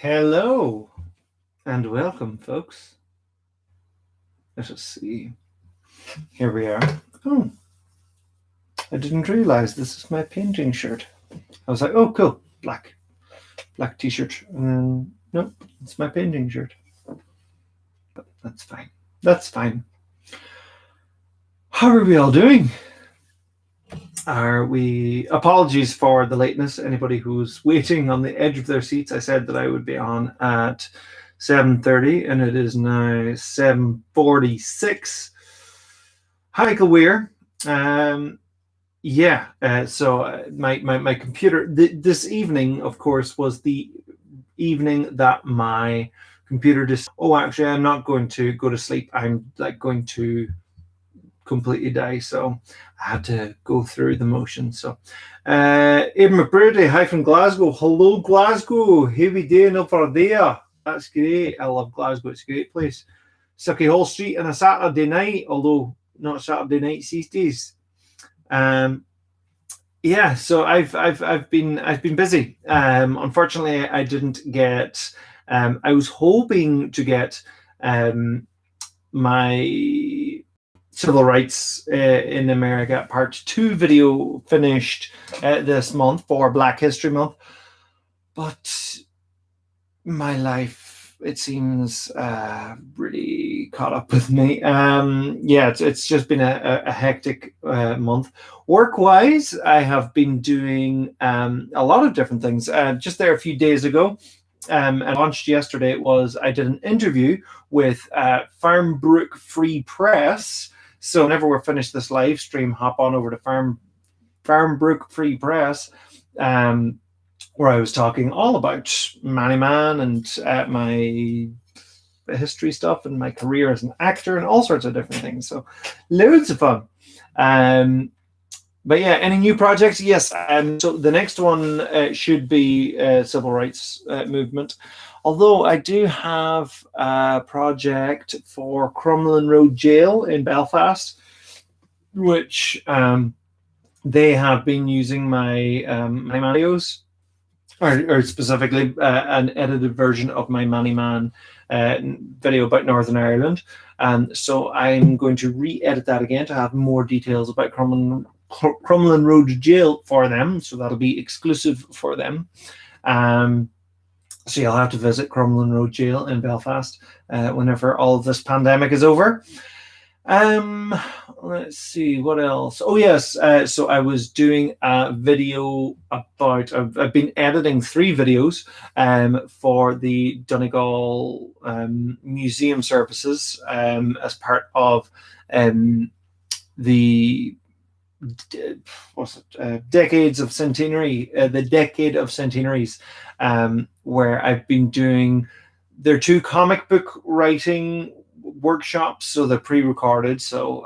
Hello and welcome, folks. Let us see. Here we are. Oh, I didn't realize this is my painting shirt. I was like, oh, cool, black t-shirt. No, it's my painting shirt. But that's fine. That's fine. How are we all doing? Apologies for the lateness. Anybody who's waiting on the edge of their seats, I said that I would be on at 7:30, and it is now 7:46. Hi, Michael Weir. So my computer this evening, of course, was the evening that my computer actually, I'm not going to go to sleep. I'm going to completely die, so I had to go through the motions. So Aidan McBurdy, hi from Glasgow. Hello, Glasgow. How we doing over there? That's great. I love Glasgow. It's a great place. Sucky Hall Street on a Saturday night, although not Saturday nights these days. So I've been busy. Unfortunately, I didn't get. I was hoping to get my Civil Rights in America Part 2 video finished this month for Black History Month, but my life, it seems, really caught up with me. It's just been a hectic month. Work-wise, I have been doing a lot of different things. Just there a few days ago, and launched yesterday, I did an interview with Farmbrook Free Press. So whenever we're finished this live stream, hop on over to Farmbrook Free Press, where I was talking all about Manny Man and my history stuff and my career as an actor and all sorts of different things. So loads of fun. But yeah, any new projects? Yes. So the next one should be Civil Rights Movement. Although I do have a project for Crumlin Road Jail in Belfast, which they have been using my videos, or specifically an edited version of my Manny Man video about Northern Ireland. So I'm going to re-edit that again to have more details about Crumlin Road Jail for them. So that'll be exclusive for them. So you'll have to visit Crumlin Road Jail in Belfast whenever all of this pandemic is over. Let's see, what else? Oh, yes. So I was doing a video about, I've been editing 3 videos for the Donegal Museum Services as part of the Decades of Centenary, the Decade of Centenaries, where I've been doing their 2 comic book writing workshops. So they're pre-recorded. So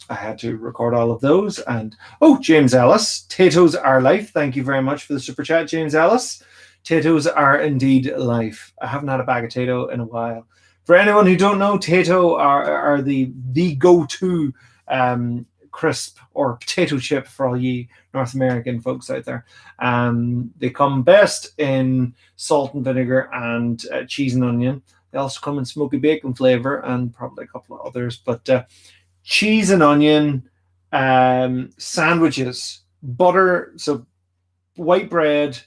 I had to record all of those. And James Ellis, Tatoes Are Life. Thank you very much for the super chat, James Ellis. Tatoes are indeed life. I haven't had a bag of Tato in a while. For anyone who don't know, Tato are the go-to crisp or potato chip for all ye North American folks out there. They come best in salt and vinegar and cheese and onion. They also come in smoky bacon flavor and probably a couple of others. But cheese and onion sandwiches, butter, so white bread,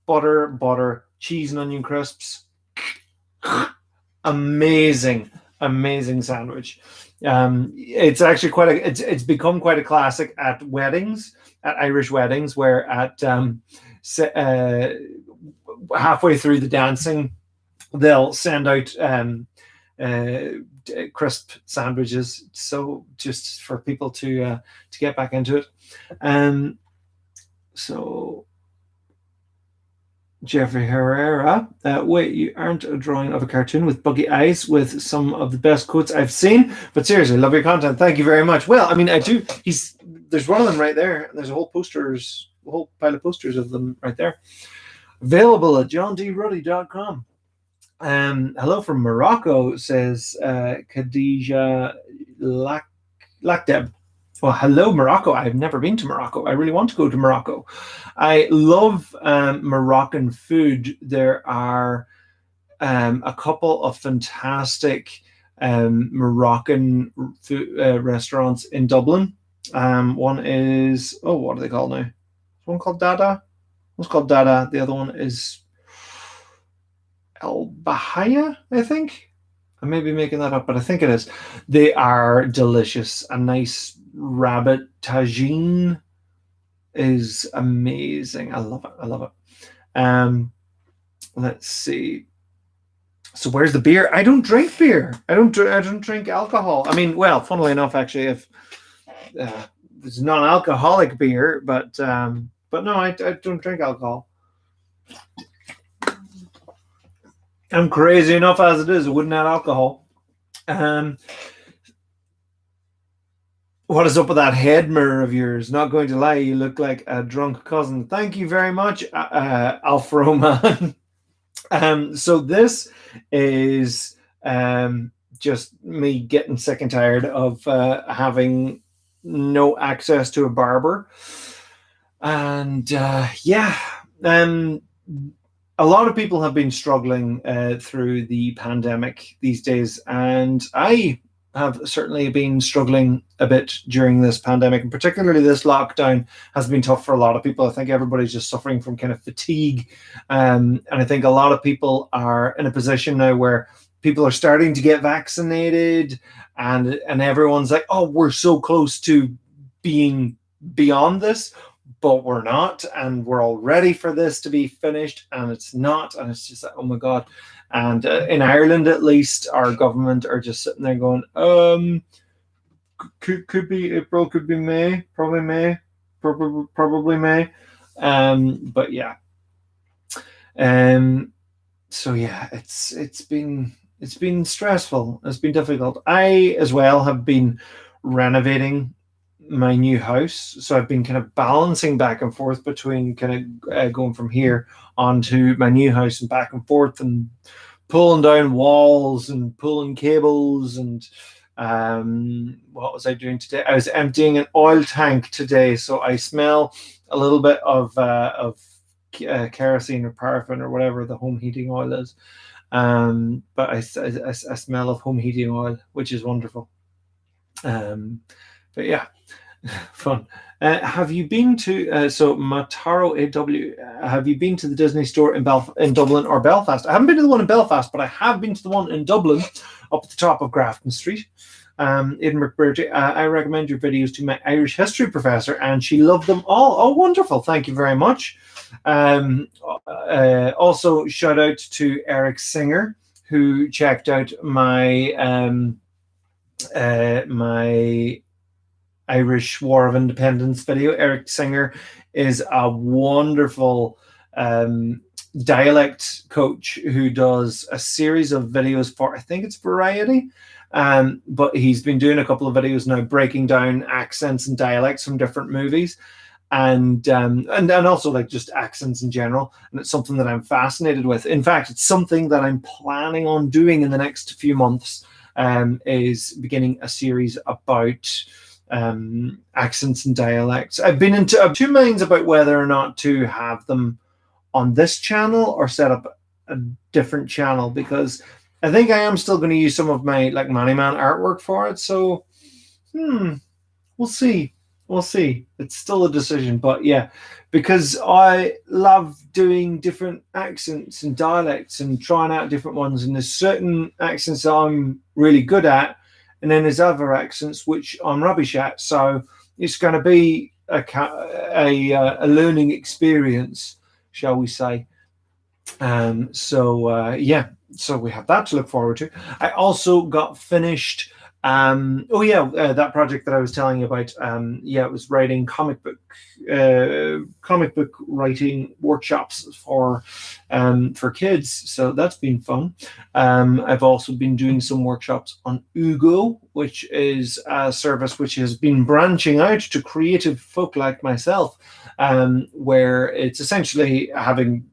butter, cheese and onion crisps. Amazing sandwich. It's actually it's become quite a classic at weddings, at Irish weddings, where at halfway through the dancing, they'll send out crisp sandwiches, so just for people to get back into it. So Jeffrey Herrera, wait, you aren't a drawing of a cartoon with buggy eyes with some of the best quotes I've seen, but seriously, love your content. Thank you very much. Well, I mean, I do. There's one of them right there, and there's a whole pile of posters of them right there, available at johndruddy.com. Hello from Morocco, says Khadija Lakdeb. Well, hello, Morocco. I've never been to Morocco. I really want to go to Morocco. I love Moroccan food. There are a couple of fantastic Moroccan food, restaurants in Dublin. One is, oh, what are they called now? One called Dada. One's called Dada. The other one is El Bahia, I think. I may be making that up, but I think it is. They are delicious. A nice rabbit tagine is amazing. I love it. I love it. Let's see. So where's the beer? I don't drink beer. I don't drink alcohol. I mean, well, funnily enough, actually, if it's non-alcoholic beer, but no, I don't drink alcohol. I'm crazy enough as it is. I wouldn't add alcohol. What is up with that head mirror of yours? Not going to lie, you look like a drunk cousin. Thank you very much, Alfro Man. So this is just me getting sick and tired of having no access to a barber. And yeah, a lot of people have been struggling through the pandemic these days, and I have certainly been struggling a bit during this pandemic, and particularly this lockdown has been tough for a lot of people. I think everybody's just suffering from kind of fatigue, and I think a lot of people are in a position now where people are starting to get vaccinated, and everyone's like, oh, we're so close to being beyond this, but we're not, and we're all ready for this to be finished, and it's not, and it's just like, oh my god. And in Ireland, at least, our government are just sitting there going, could be April, could be May, probably May, probably May. But yeah. So yeah, it's been stressful. It's been difficult. I as well have been renovating my new house, so I've been kind of balancing back and forth between kind of going from here onto my new house and back and forth, and pulling down walls and pulling cables. And what was I doing today? I was emptying an oil tank today, so I smell a little bit of kerosene or paraffin or whatever the home heating oil is, but I smell of home heating oil, which is wonderful. But yeah, fun. Have you been to so Mataro AW? Have you been to the Disney store in Dublin or Belfast? I haven't been to the one in Belfast, but I have been to the one in Dublin, up at the top of Grafton Street. Edinburgh Bertie, I recommend your videos to my Irish history professor, and she loved them all. Oh, wonderful! Thank you very much. Also, shout out to Eric Singer, who checked out my my Irish War of Independence video. Eric Singer is a wonderful dialect coach who does a series of videos for, I think it's Variety, but he's been doing a couple of videos now breaking down accents and dialects from different movies, and also like just accents in general. And it's something that I'm fascinated with. In fact, it's something that I'm planning on doing in the next few months, is beginning a series about accents and dialects. I've been into two minds about whether or not to have them on this channel or set up a different channel, because I think I am still going to use some of my like Manny Man artwork for it. So we'll see. It's still a decision, but yeah, because I love doing different accents and dialects and trying out different ones, and there's certain accents that I'm really good at, and then there's other accents which I'm rubbish at. So it's going to be a learning experience, shall we say. Yeah, so we have that to look forward to. I also got finished that project that I was telling you about. It was writing comic book writing workshops for kids. So that's been fun. I've also been doing some workshops on Ugo, which is a service which has been branching out to creative folk like myself, where it's essentially having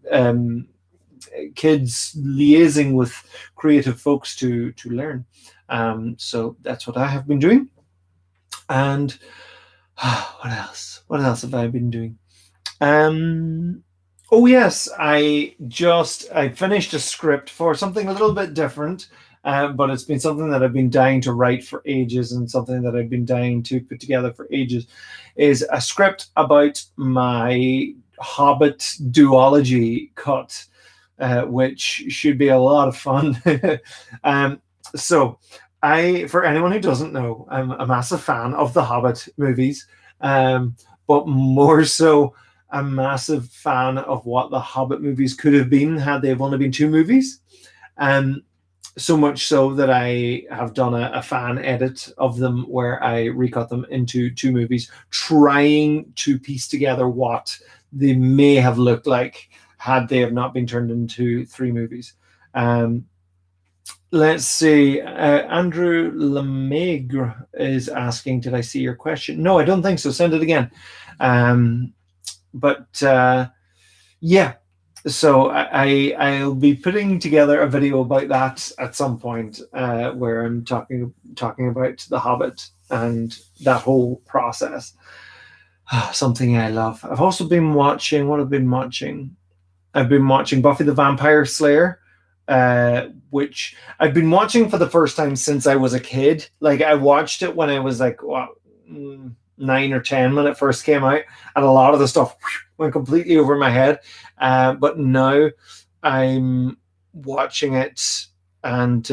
kids liaising with creative folks to learn. So that's what I have been doing. And what else have I been doing? Oh yes, I finished a script for something a little bit different, but it's been something that I've been dying to write for ages, and something that I've been dying to put together for ages. Is a script about my Hobbit duology cut, which should be a lot of fun. um, so, for anyone who doesn't know, I'm a massive fan of the Hobbit movies, but more so a massive fan of what the Hobbit movies could have been had they have only been two movies. Um, so much so that I have done a fan edit of them where I recut them into two movies, trying to piece together what they may have looked like had they have not been turned into three movies. Um, let's see. Andrew Lemegre is asking, "Did I see your question?" No, I don't think so. Send it again. But yeah, so I'll be putting together a video about that at some point, where I'm talking about The Hobbit and that whole process. Something I love. I've also been watching. What I've been watching? I've been watching Buffy the Vampire Slayer, which I've been watching for the first time since I was a kid. Like I watched it when I was like what, 9 or 10 when it first came out, and a lot of the stuff went completely over my head. But now I'm watching it, and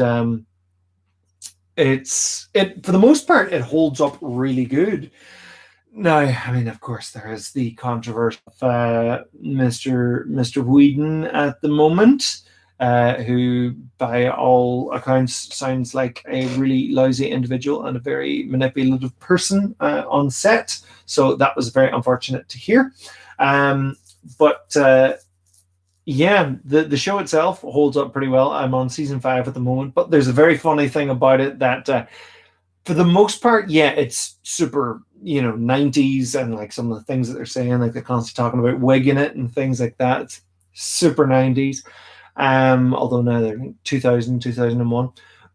it for the most part it holds up really good. No, I mean, of course, there is the controversy of Mr. Whedon at the moment, who, by all accounts, sounds like a really lousy individual and a very manipulative person on set. So that was very unfortunate to hear. But yeah, the show itself holds up pretty well. I'm on season 5 at the moment, but there's a very funny thing about it that. For the most part, yeah, it's super, 90s, and like some of the things that they're saying, like they're constantly talking about wigging it and things like that. It's super 90s. Although now they're 2000, 2001.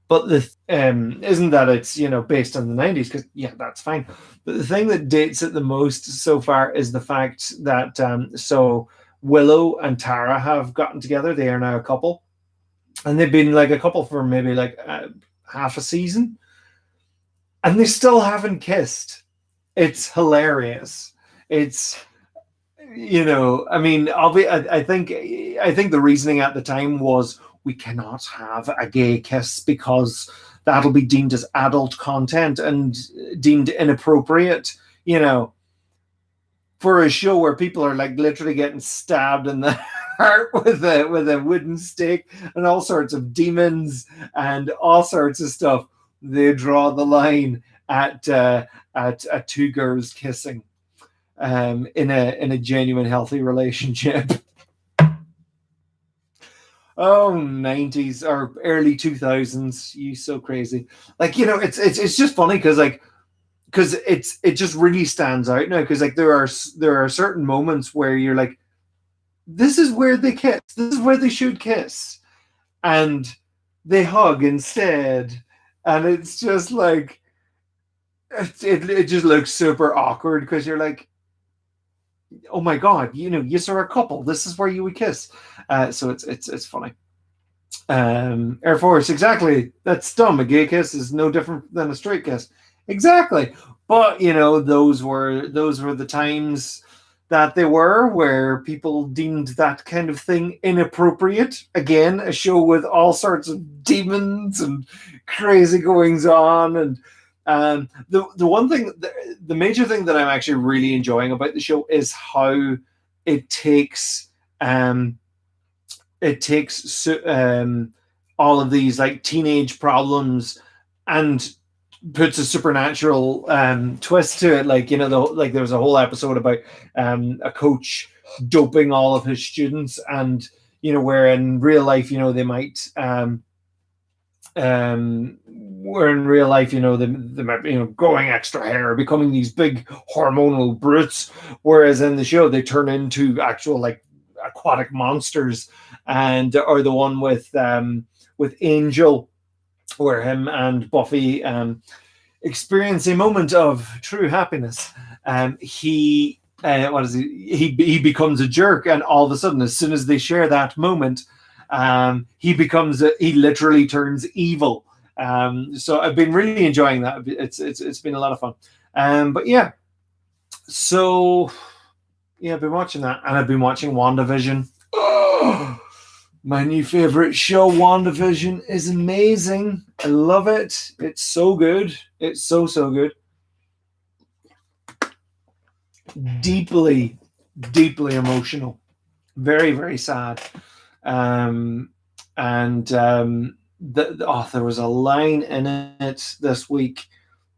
But the isn't that it's based on the 90s, because yeah, that's fine. But the thing that dates it the most so far is the fact that so Willow and Tara have gotten together. They are now a couple, and they've been like a couple for maybe like half a season, and they still haven't kissed. It's hilarious. It's I mean, I think the reasoning at the time was we cannot have a gay kiss because that'll be deemed as adult content and deemed inappropriate. You know, for a show where people are like literally getting stabbed in the heart with a wooden stake and all sorts of demons and all sorts of stuff, they draw the line at two girls kissing in a genuine healthy relationship. Oh, 90s or early 2000s, you so crazy. Like, it's just funny because it just really stands out now, because like there are certain moments where you're like, this is where they kiss, this is where they should kiss, and they hug instead, and it's just like it just looks super awkward because you're like, oh my god, you are a couple, this is where you would kiss. So it's funny. Air Force, exactly. That's dumb. A gay kiss is no different than a straight kiss. Exactly. But those were the times that they were where people deemed that kind of thing inappropriate. Again, a show with all sorts of demons and crazy goings on, and the one thing, the major thing that I'm actually really enjoying about the show is how it takes um, all of these like teenage problems and puts a supernatural twist to it. Like like there was a whole episode about a coach doping all of his students, and where in real life they might where in real life they might be growing extra hair, becoming these big hormonal brutes, whereas in the show they turn into actual like aquatic monsters. And or the one with Angel, where him and Buffy experience a moment of true happiness. He what is he becomes a jerk, and all of a sudden, as soon as they share that moment, he literally turns evil. So I've been really enjoying that. It's been a lot of fun. But yeah, so yeah, I've been watching that, and I've been watching WandaVision. Oh, my new favorite show, WandaVision, is amazing. I love it. It's so good. It's so good. Deeply, deeply emotional. Very, very sad. And there was a line in it this week.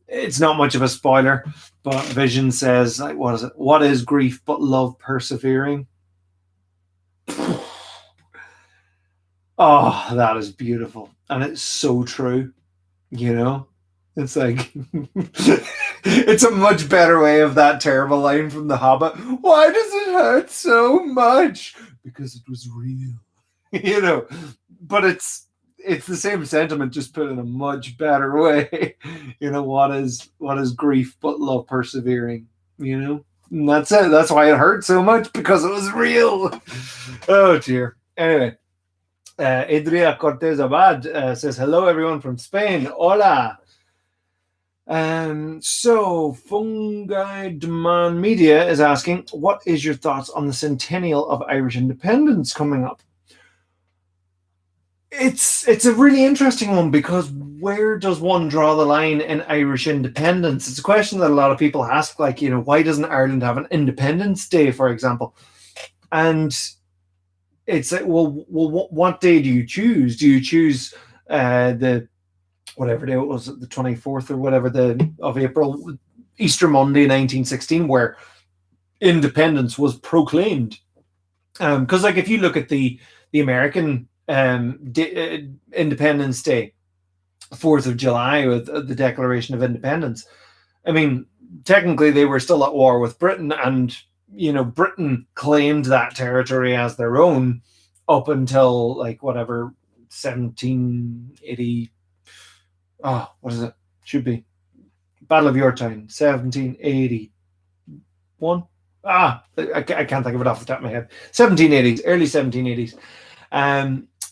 It's not much of a spoiler, but Vision says, like, what is it? What is grief but love persevering? Oh, that is beautiful. And it's so true. You know? It's like it's a much better way of that terrible line from The Hobbit. Why does it hurt so much? Because it was real. You know, but it's the same sentiment, just put in a much better way. You know, what is grief but love persevering? You know, and that's it. That's why it hurt so much, because it was real. Oh dear. Anyway, Idria Cortez Abad says hello, everyone from Spain. Hola. So Fungi Demand Media is asking, what is your thoughts on the centennial of Irish independence coming up? It's a really interesting one, because where does one draw the line in Irish independence? It's a question that a lot of people ask, like, you know, why doesn't Ireland have an Independence Day, for example? And it's like, well, what day do you choose? Do you choose the whatever day it was, the 24th or whatever of April, Easter Monday 1916, where independence was proclaimed? Because like, if you look at the American Independence Day, 4th of July, with the Declaration of Independence, I mean, technically they were still at war with Britain, and you know, Britain claimed that territory as their own up until like whatever 1780. Oh, what is it? Should be Battle of Yorktown, 1781. I can't think of it off the top of my head. 1780s, early 1780s.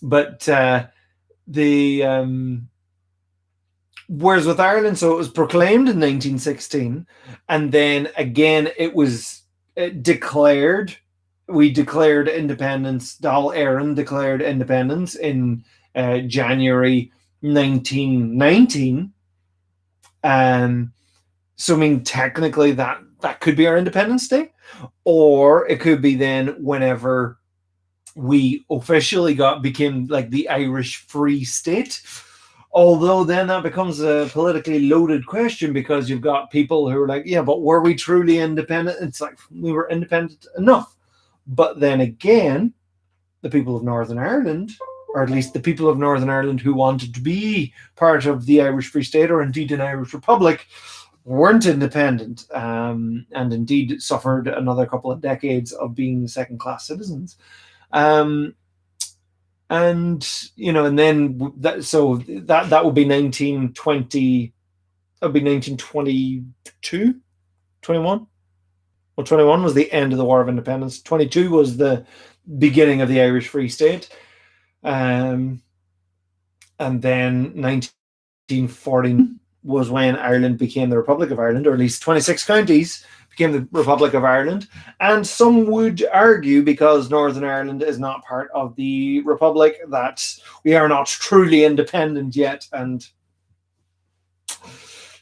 But whereas with Ireland, so it was proclaimed in 1916, and then again it was declared. We declared independence. Dáil Éireann declared independence in January 1919. So I mean, technically that could be our Independence Day, or it could be then whenever we officially became like the Irish Free State. Although then that becomes a politically loaded question, because you've got people who are like, yeah, but were we truly independent? It's like, we were independent enough. But then again, the people of Northern Ireland, or at least the people of Northern Ireland who wanted to be part of the Irish Free State, or indeed an Irish Republic, weren't independent, and indeed suffered another couple of decades of being second-class citizens. And you know, and then that would be 1920. That would be 1922, 21. Well, 21 was the end of the War of Independence. 22 was the beginning of the Irish Free State. And then 1940 was when Ireland became the Republic of Ireland, or at least 26 counties became the Republic of Ireland. And some would argue, because Northern Ireland is not part of the Republic, that we are not truly independent yet. And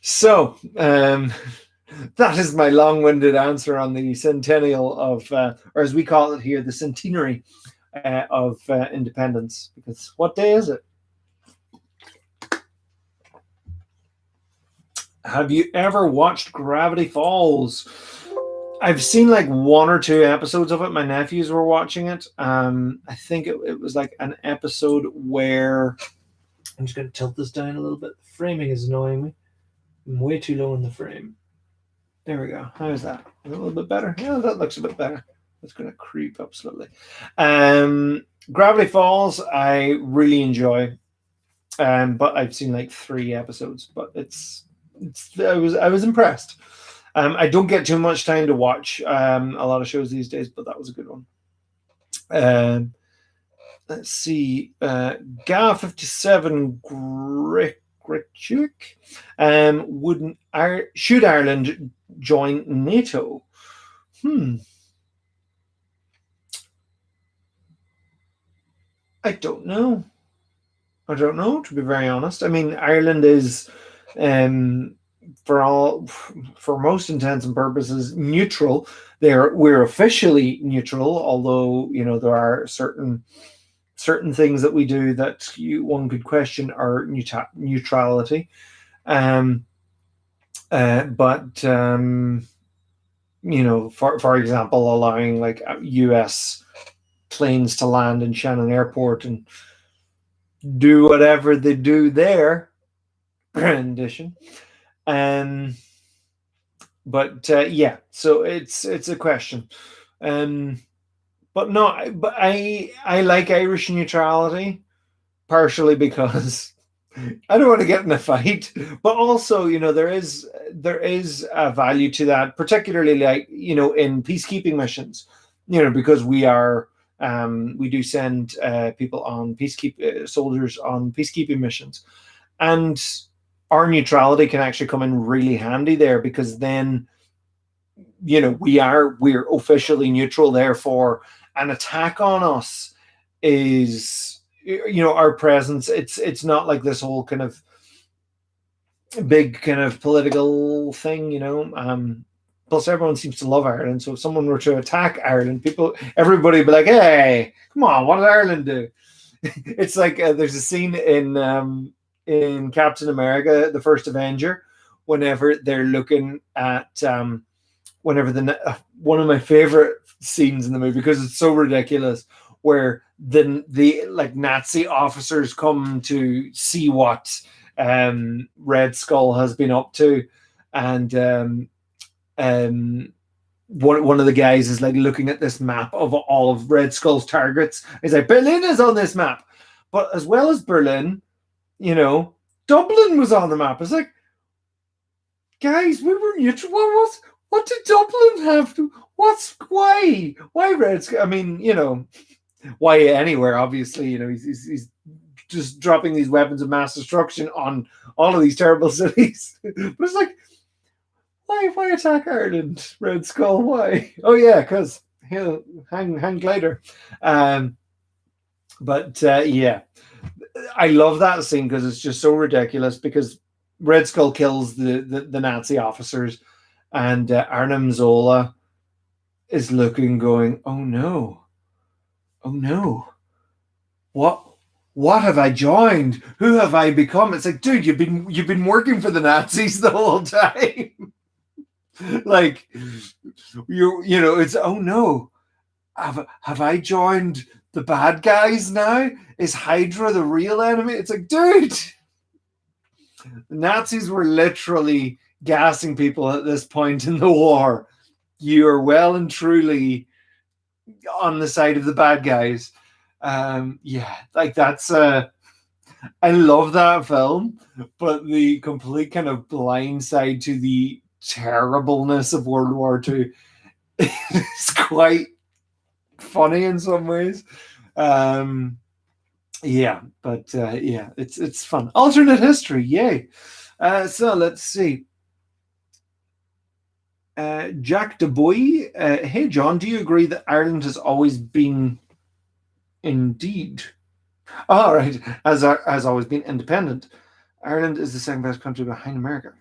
so that is my long-winded answer on the centennial of, or as we call it here, the centenary of independence. Because what day is it? Have you ever watched Gravity Falls? I've seen like 1 or 2 episodes of it. My nephews were watching it. I think it was like an episode where, I'm just going to tilt this down a little bit. The framing is annoying me. I'm way too low in the frame. There we go. How is that? Is it a little bit better? Yeah, that looks a bit better. It's going to creep up slowly. Gravity Falls, I really enjoy. But I've seen like 3 episodes. But I was impressed. I don't get too much time to watch a lot of shows these days, but that was a good one. Um, let's see. Ga57 Grichuk. Should Ireland join NATO? I don't know. To be very honest. I mean, Ireland is, um, for most intents and purposes, neutral. We're officially neutral, although there are certain things that we do that one could question our neutrality. But for example, allowing like U.S. planes to land in Shannon Airport and do whatever they do there, rendition. But yeah, so it's a question. But no, but I like Irish neutrality, partially because I don't want to get in a fight, but also there is a value to that, particularly like in peacekeeping missions, because we do send people on soldiers on peacekeeping missions, and our neutrality can actually come in really handy there, because then we're officially neutral. Therefore, an attack on us is our presence. It's not like this whole kind of big kind of political thing. Plus, everyone seems to love Ireland. So if someone were to attack Ireland, everybody would be like, "Hey, come on, what did Ireland do?" It's like there's a scene in Captain America, the First Avenger, whenever they're looking at whenever one of my favorite scenes in the movie, because it's so ridiculous, where the like Nazi officers come to see what Red Skull has been up to, and one of the guys is like looking at this map of all of Red Skull's targets. He's like, Berlin is on this map, but as well as Berlin, Dublin was on the map. It's like, guys, we were neutral. What did Dublin have to? Why Red Skull? I mean, why anywhere? Obviously, he's just dropping these weapons of mass destruction on all of these terrible cities. But it's like, why attack Ireland, Red Skull? Why? Oh yeah, because he'll hang later. But yeah, I love that scene because it's just so ridiculous. Because Red Skull kills the Nazi officers, and Arnim Zola is looking, going, "Oh no, oh no, what have I joined? Who have I become?" It's like, dude, you've been working for the Nazis the whole time. Like, it's, oh no, have I joined the bad guys now? Is Hydra the real enemy? It's like, dude, the Nazis were literally gassing people at this point in the war. You are well and truly on the side of the bad guys. Yeah, like that's I love that film, but the complete kind of blind side to the terribleness of World War II is quite funny in some ways. Yeah, but yeah, it's fun. Alternate history, yay! So let's see. Jack DeBoy, hey John, do you agree that Ireland has always been, indeed, all right, has always been independent? Ireland is the second best country behind America.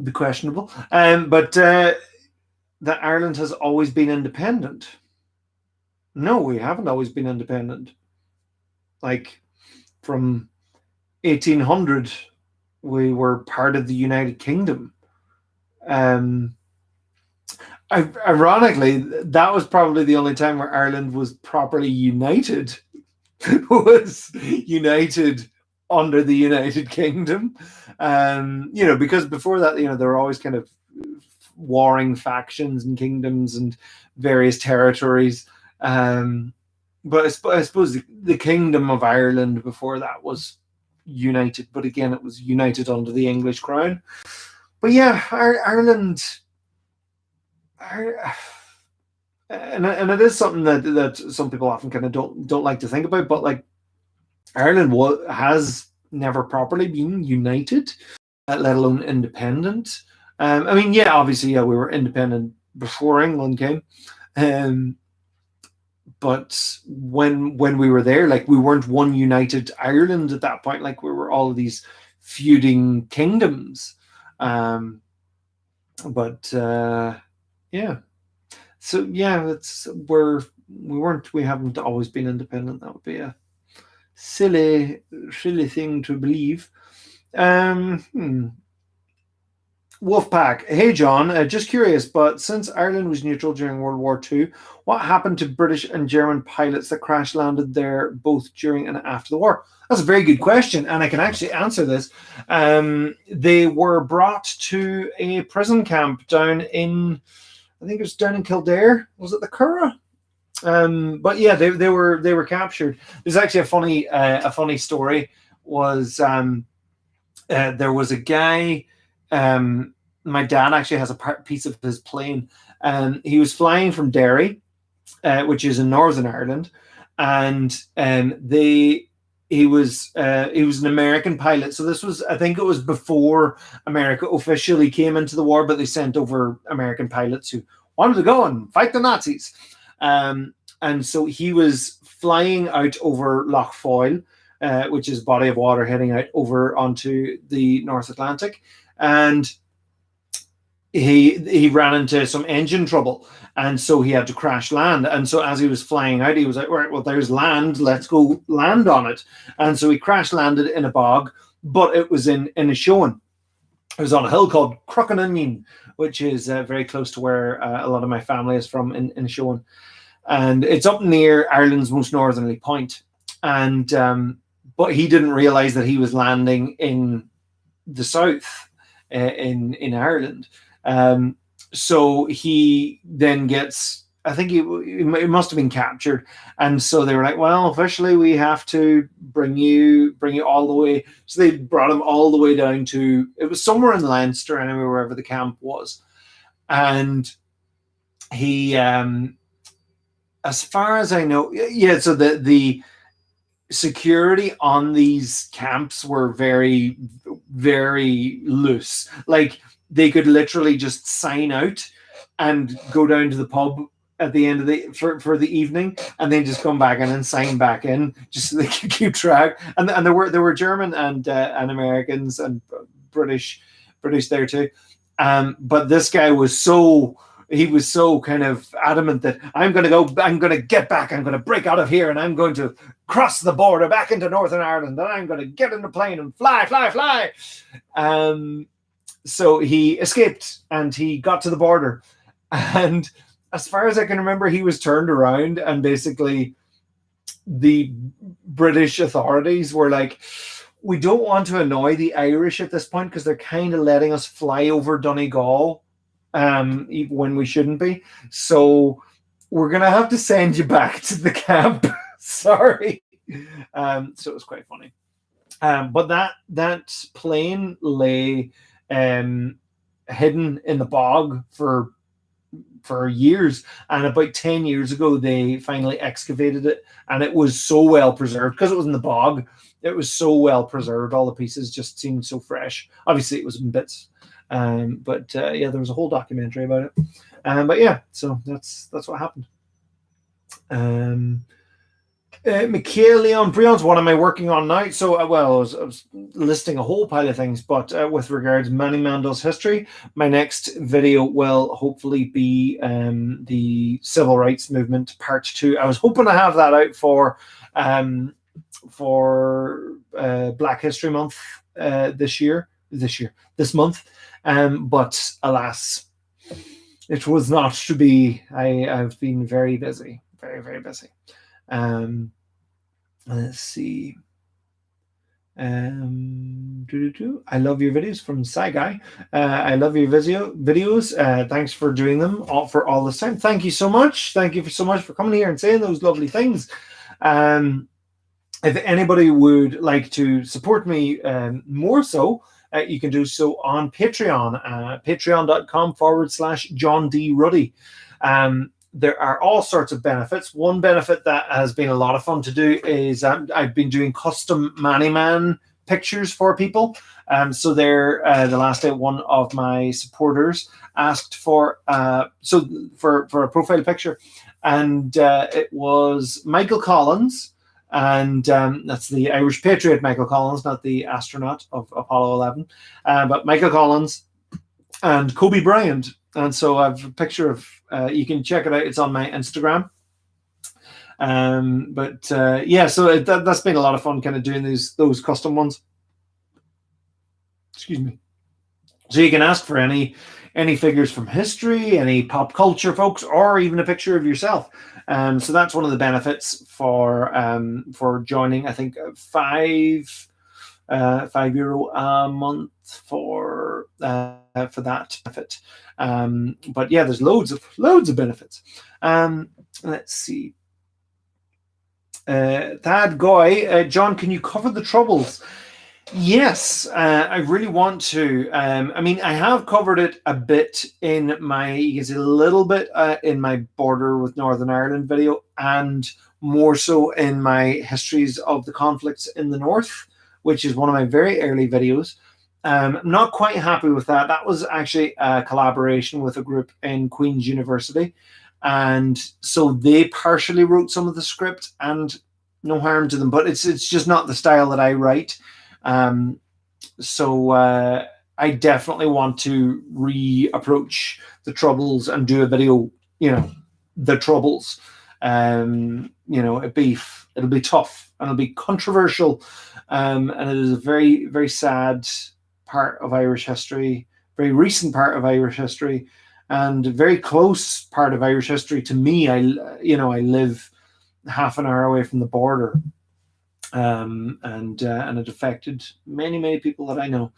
Be questionable. But that Ireland has always been independent. No, we haven't always been independent. Like, from 1800, we were part of the United Kingdom. Ironically, that was probably the only time where Ireland was properly united. Was united under the United Kingdom. Because before that, there were always kind of warring factions and kingdoms and various territories. But I suppose the Kingdom of Ireland before that was united, but again, it was united under the English crown. But yeah, Ireland, and it is something that some people often kind of don't like to think about, but like Ireland has never properly been united, let alone independent. I mean, yeah, obviously, yeah, we were independent before England came, um, but when we were there, like we weren't one united Ireland at that point. Like we were all of these feuding kingdoms. Um, but yeah, so yeah, we haven't always been independent. That would be a silly thing to believe. Hmm. Wolfpack. Hey, John, just curious, but since Ireland was neutral during World War II, what happened to British and German pilots that crash landed there both during and after the war? That's a very good question, and I can actually answer this. They were brought to a prison camp down in, I think it was down in Kildare. Was it the Curragh? But yeah, they were captured. There's actually a funny story. Was there was a guy. My dad actually has a piece of his plane. He was flying from Derry, which is in Northern Ireland, and he was an American pilot. So this was, I think it was before America officially came into the war, but they sent over American pilots who wanted to go and fight the Nazis. And so he was flying out over Lough Foyle, which is a body of water heading out over onto the North Atlantic, and he ran into some engine trouble, and so he had to crash land. And so as he was flying out, he was like, right, well, there's land, let's go land on it. And so he crash landed in a bog, but it was in Inishowen. It was on a hill called Crocanonion, which is very close to where a lot of my family is from, in Inishowen. And it's up near Ireland's most northerly point. And but he didn't realize that he was landing in the south, in Ireland. So he then gets, I think he must have been captured, and so they were like, well, officially we have to bring you all the way. So they brought him all the way down to, it was somewhere in Leinster, anyway, wherever the camp was. And he, as far as I know, yeah, so the security on these camps were very, very loose. Like they could literally just sign out and go down to the pub at the end of the for the evening, and then just come back in and sign back in, just so they could keep track. And there were German and Americans and British there too. But this guy was so kind of adamant that I'm going to get back, I'm going to break out of here, and I'm going to cross the border back into Northern Ireland, and I'm going to get in the plane and fly. So he escaped, and he got to the border, and as far as I can remember, he was turned around, and basically the British authorities were like, we don't want to annoy the Irish at this point because they're kind of letting us fly over Donegal even when we shouldn't be. So we're going to have to send you back to the camp. Sorry. So it was quite funny. But that plane lay hidden in the bog for years, and about 10 years ago they finally excavated it, and it was so well preserved because it was in the bog. It was so well preserved, all the pieces just seemed so fresh. Obviously it was in bits, but yeah, there was a whole documentary about it. But yeah, so that's what happened. Michael Leon Brion's, what am I working on now? So, I was listing a whole pile of things, but with regards to Manny Mandel's history, my next video will hopefully be the Civil Rights Movement Part 2. I was hoping to have that out for Black History Month this month, but alas, it was not to be. I've been very busy, very, very busy. Let's see. I love your videos from Sci Guy. I love your videos. Thanks for doing them for all this time. Thank you so much. Thank you so much for coming here and saying those lovely things. if anybody would like to support me more so, you can do so on Patreon, patreon.com/John D. Ruddy. There are all sorts of benefits. One benefit that has been a lot of fun to do is I've been doing custom Man pictures for people. So there, the last day, one of my supporters asked for a profile picture, and it was Michael Collins. And that's the Irish patriot, Michael Collins, not the astronaut of Apollo 11, but Michael Collins and Kobe Bryant. And so I have a picture of, you can check it out. It's on my Instagram. Yeah, so that's been a lot of fun kind of doing those custom ones. Excuse me. So you can ask for any figures from history, any pop culture folks, or even a picture of yourself. So that's one of the benefits for joining. I think €5 a month for that benefit. But yeah, there's loads of benefits. Let's see. Thad Goy, John, can you cover the Troubles? Yes, I really want to. I mean, I have covered it a bit in my, you can see a little bit in my Border with Northern Ireland video, and more so in my Histories of the Conflicts in the North, which is one of my very early videos. I'm not quite happy with that. That was actually a collaboration with a group in Queen's University. And so they partially wrote some of the script, and no harm to them, but it's just not the style that I write. So I definitely want to reapproach the Troubles and do a video, the Troubles. It'll be tough and it'll be controversial. And it is a very, very sad part of Irish history, very recent part of Irish history, and a very close part of Irish history to me. I live half an hour away from the border. And it affected many, many people that I know.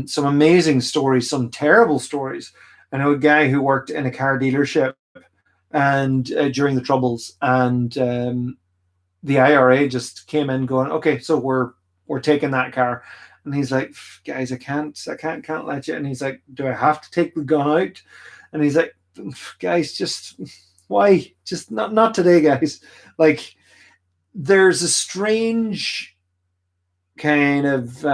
Some amazing stories, some terrible stories. I know a guy who worked in a car dealership and during the Troubles, and the IRA just came in going, okay, so we're taking that car. And he's like, guys, I can't let you. And he's like, do I have to take the gun out? And he's like, guys, just why? Just not today, guys. Like, there's a strange kind of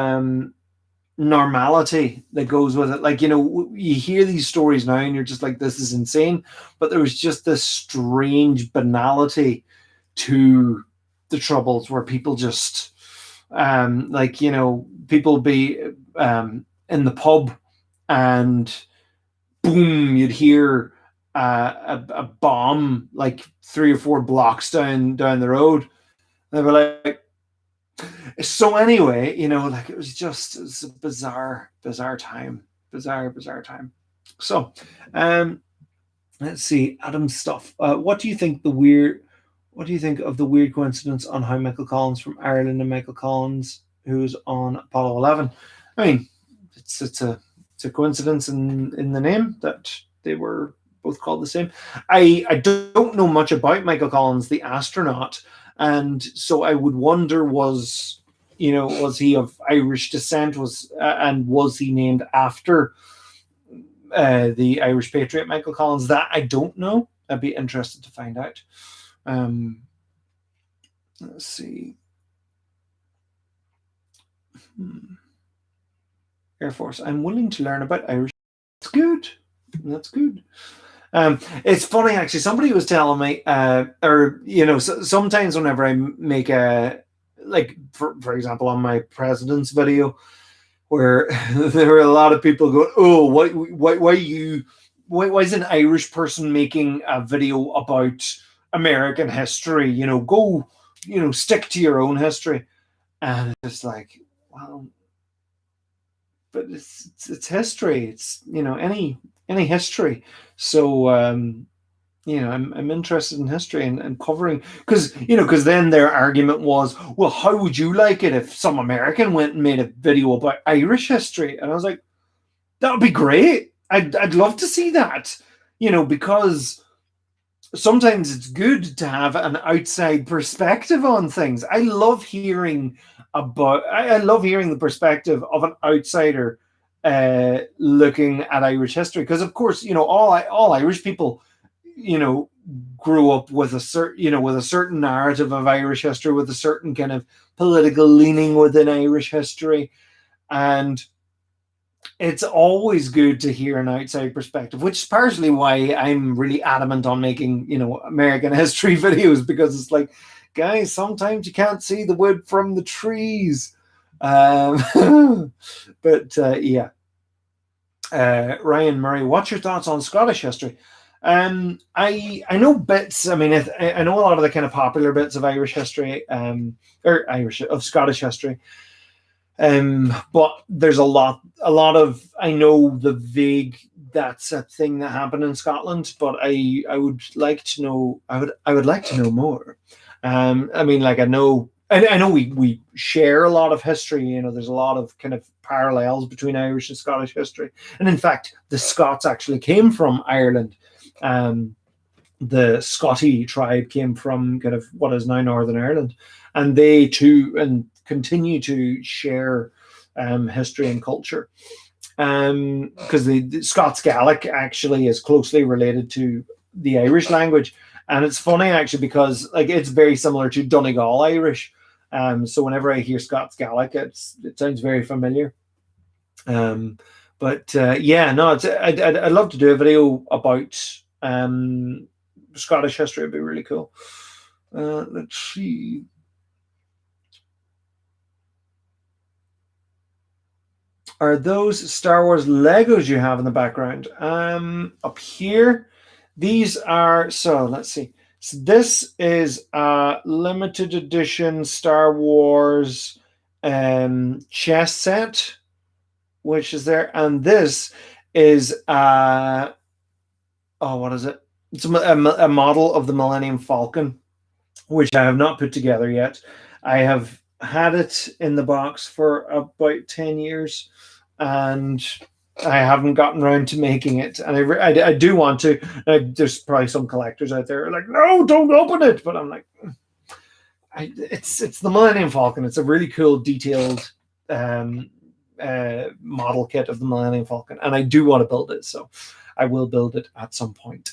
normality that goes with it. Like, you hear these stories now and you're just like, this is insane. But there was just this strange banality to the Troubles where people just, people be in the pub and boom, you'd hear a bomb like 3 or 4 blocks down the road. They were like, so anyway, it was a bizarre time. So, let's see, Adam Stuff. What do you think of the weird coincidence on how Michael Collins from Ireland and Michael Collins, who's on Apollo 11? I mean, it's a coincidence in the name that they were both called the same. I don't know much about Michael Collins, the astronaut. And so I would wonder, was he of Irish descent? Was he named after the Irish patriot Michael Collins? That I don't know. I'd be interested to find out. Let's see. Air Force. I'm willing to learn about Irish. That's good. It's funny, actually. Somebody was telling me, sometimes whenever I make for example, on my president's video, where there were a lot of people going, "Oh, why is an Irish person making a video about American history? Go, stick to your own history." And it's like, well, but it's history. It's any history. So I'm interested in history and covering, because then their argument was, well, how would you like it if some American went and made a video about Irish history? And I was like, that would be great. I'd love to see that, because sometimes it's good to have an outside perspective on things. I love hearing I love hearing the perspective of an outsider looking at Irish history, because of course, all Irish people, you know, grew up with a certain, with a certain narrative of Irish history, with a certain kind of political leaning within Irish history, and it's always good to hear an outside perspective, which is partially why I'm really adamant on making, American history videos, because it's like, guys, sometimes you can't see the wood from the trees. But yeah. Ryan Murray, what's your thoughts on Scottish history? I know bits. I mean, I know a lot of the kind of popular bits of Irish history, or Scottish history. But there's a lot of, I know the vague, that's a thing that happened in Scotland, but I would like to know, I would like to know more. I mean, like, I know we share a lot of history. There's a lot of kind of parallels between Irish and Scottish history, and in fact, the Scots actually came from Ireland. The Scotty tribe came from kind of what is now Northern Ireland, and they too and continue to share history and culture. Because the Scots Gaelic actually is closely related to the Irish language, and it's funny actually because like it's very similar to Donegal Irish. So whenever I hear Scots Gaelic, it sounds very familiar. But yeah, no, I'd love to do a video about Scottish history. It'd be really cool. Let's see. Are those Star Wars Legos you have in the background? Up here, these are, so let's see. So this is a limited edition Star Wars chess set, which is there, and this is oh, what is it? It's a model of the Millennium Falcon, which I have not put together yet. I have had it in the box for about 10 years, and I haven't gotten around to making it. And I do want to. There's probably some collectors out there like, no, don't open it. But I'm like, it's the Millennium Falcon. It's a really cool, detailed model kit of the Millennium Falcon, and I do want to build it. So I will build it at some point.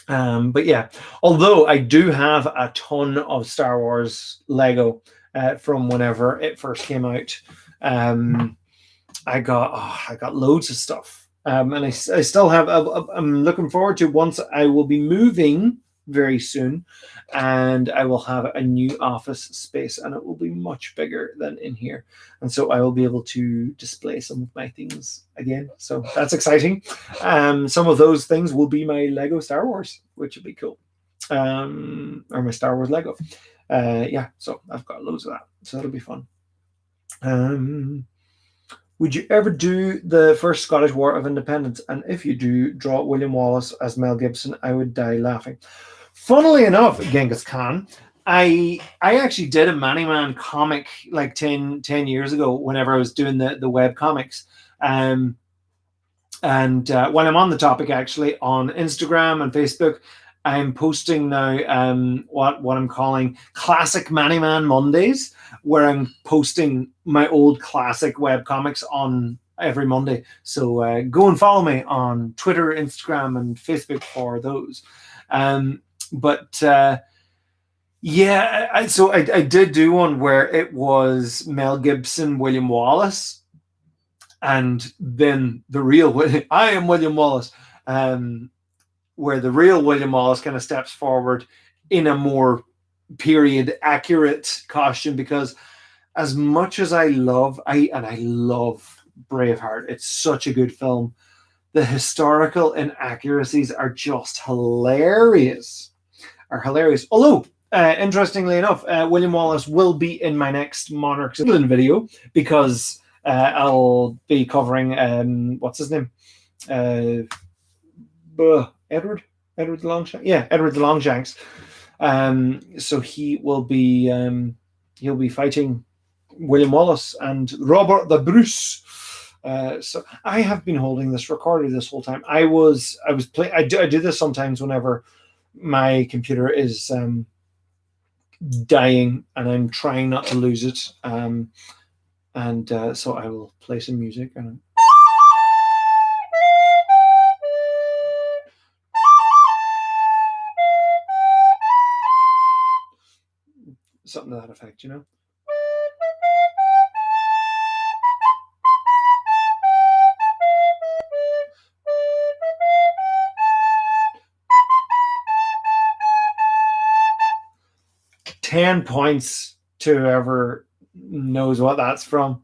But yeah, although I do have a ton of Star Wars Lego from whenever it first came out. I got loads of stuff, and I still have. I'm looking forward to once I will be moving very soon, and I will have a new office space, and it will be much bigger than in here, and so I will be able to display some of my things again. So that's exciting. Some of those things will be my Lego Star Wars, which will be cool, or my Star Wars Lego. Yeah, so I've got loads of that, so that'll be fun. Would you ever do the first Scottish War of Independence? And if you do, draw William Wallace as Mel Gibson. I would die laughing. Funnily enough, Genghis Khan, I actually did a Maniman comic like 10 years ago whenever I was doing the web comics. And while I'm on the topic, actually, on Instagram and Facebook, I'm posting now what I'm calling Classic Maniman Mondays, where I'm posting my old classic web comics on every Monday. So go and follow me on Twitter, Instagram, and Facebook for those. But yeah, I did do one where it was Mel Gibson, William Wallace, and then the real I am William Wallace. Where the real William Wallace kind of steps forward in a more period accurate costume, because as much as I love Braveheart, it's such a good film. The historical inaccuracies are just hilarious. Although, interestingly enough, William Wallace will be in my next Monarchs England video, because I'll be covering what's his name? Edward the Longshanks. Yeah, Edward the Longshanks. So he will be he'll be fighting William Wallace and Robert the Bruce. So I have been holding this recorder this whole time. I do this sometimes whenever my computer is dying, and I'm trying not to lose it. And so I will play some music and. Something to that effect, you know. $10 points to whoever knows what that's from.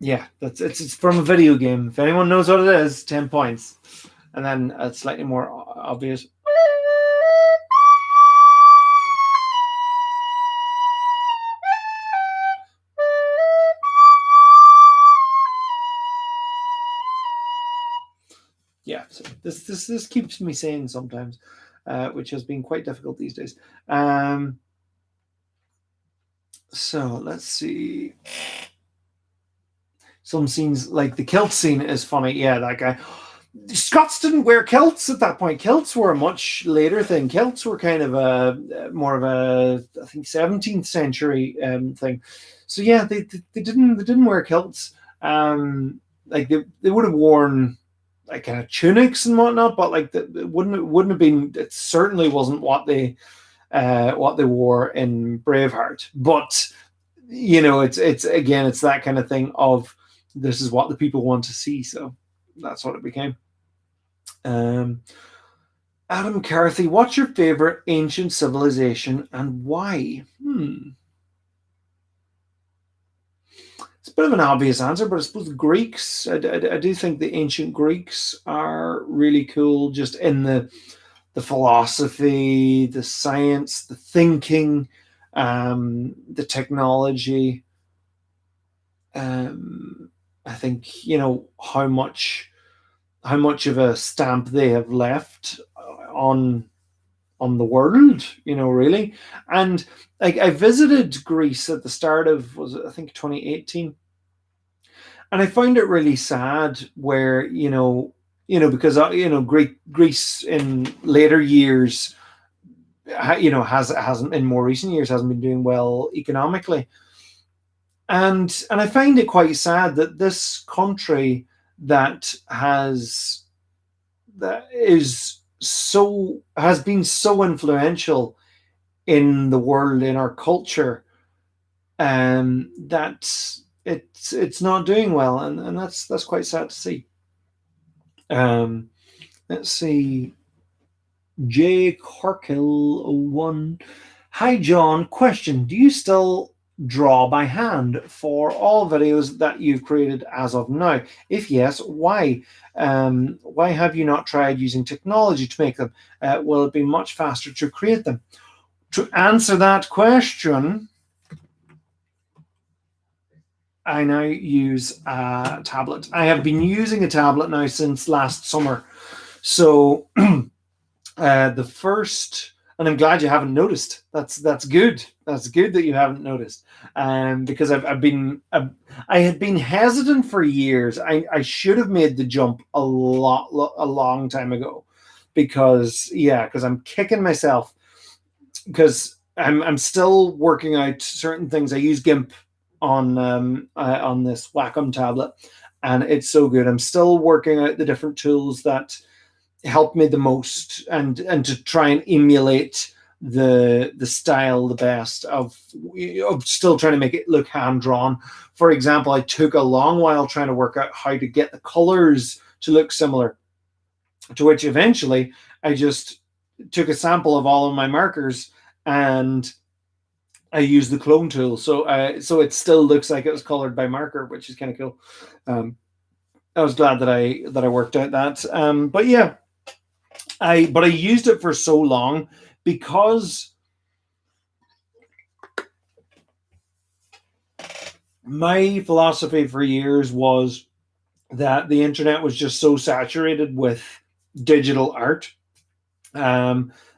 Yeah, it's from a video game. If anyone knows what it is, 10 points. And then a slightly more obvious. Yeah, so this keeps me sane sometimes, which has been quite difficult these days. So let's see. Some scenes, like the kilt scene, is funny. Yeah, that guy. Scots didn't wear kilts at that point. Kilts were a much later thing. Kilts were kind of more of a, I think, 17th century thing. So yeah, they didn't wear kilts. Like they would have worn like kind of tunics and whatnot, but like it wouldn't have been. It certainly wasn't what they wore in Braveheart. But you know, it's again, it's that kind of thing of this is what the people want to see. So that's what it became. Adam Carthy, what's your favorite ancient civilization and why? It's a bit of an obvious answer, but I suppose the Greeks. I do think the ancient Greeks are really cool, just in the philosophy, the science, the thinking, the technology. I think, you know, how much of a stamp they have left on the world, you know, really. And like I visited Greece at the start of, was it, I think, 2018, and I found it really sad where because Greece in later years, hasn't, in more recent years, hasn't been doing well economically. And I find it quite sad that this country has been so influential in the world, in our culture, that it's not doing well, and that's quite sad to see. Let's see. J Corkill01. Hi John, question: do you still draw by hand for all videos that you've created as of now? If yes, why? Why have you not tried using technology to make them? Will it be much faster to create them? To answer that question, I now use a tablet. I have been using a tablet now since last summer. So the first, and I'm glad you haven't noticed. That's good. That's good that you haven't noticed. Because I had been hesitant for years. I should have made the jump a long time ago, because I'm kicking myself, because I'm still working out certain things. I use GIMP on this Wacom tablet, and it's so good. I'm still working out the different tools that help me the most, and to try and emulate the style the best of still trying to make it look hand drawn. For example, I took a long while trying to work out how to get the colors to look similar, to which eventually I just took a sample of all of my markers and I use the clone tool, so it still looks like it was colored by marker, which is kind of cool. I was glad that I worked out that. But yeah, I used it for so long because my philosophy for years was that the internet was just so saturated with digital art,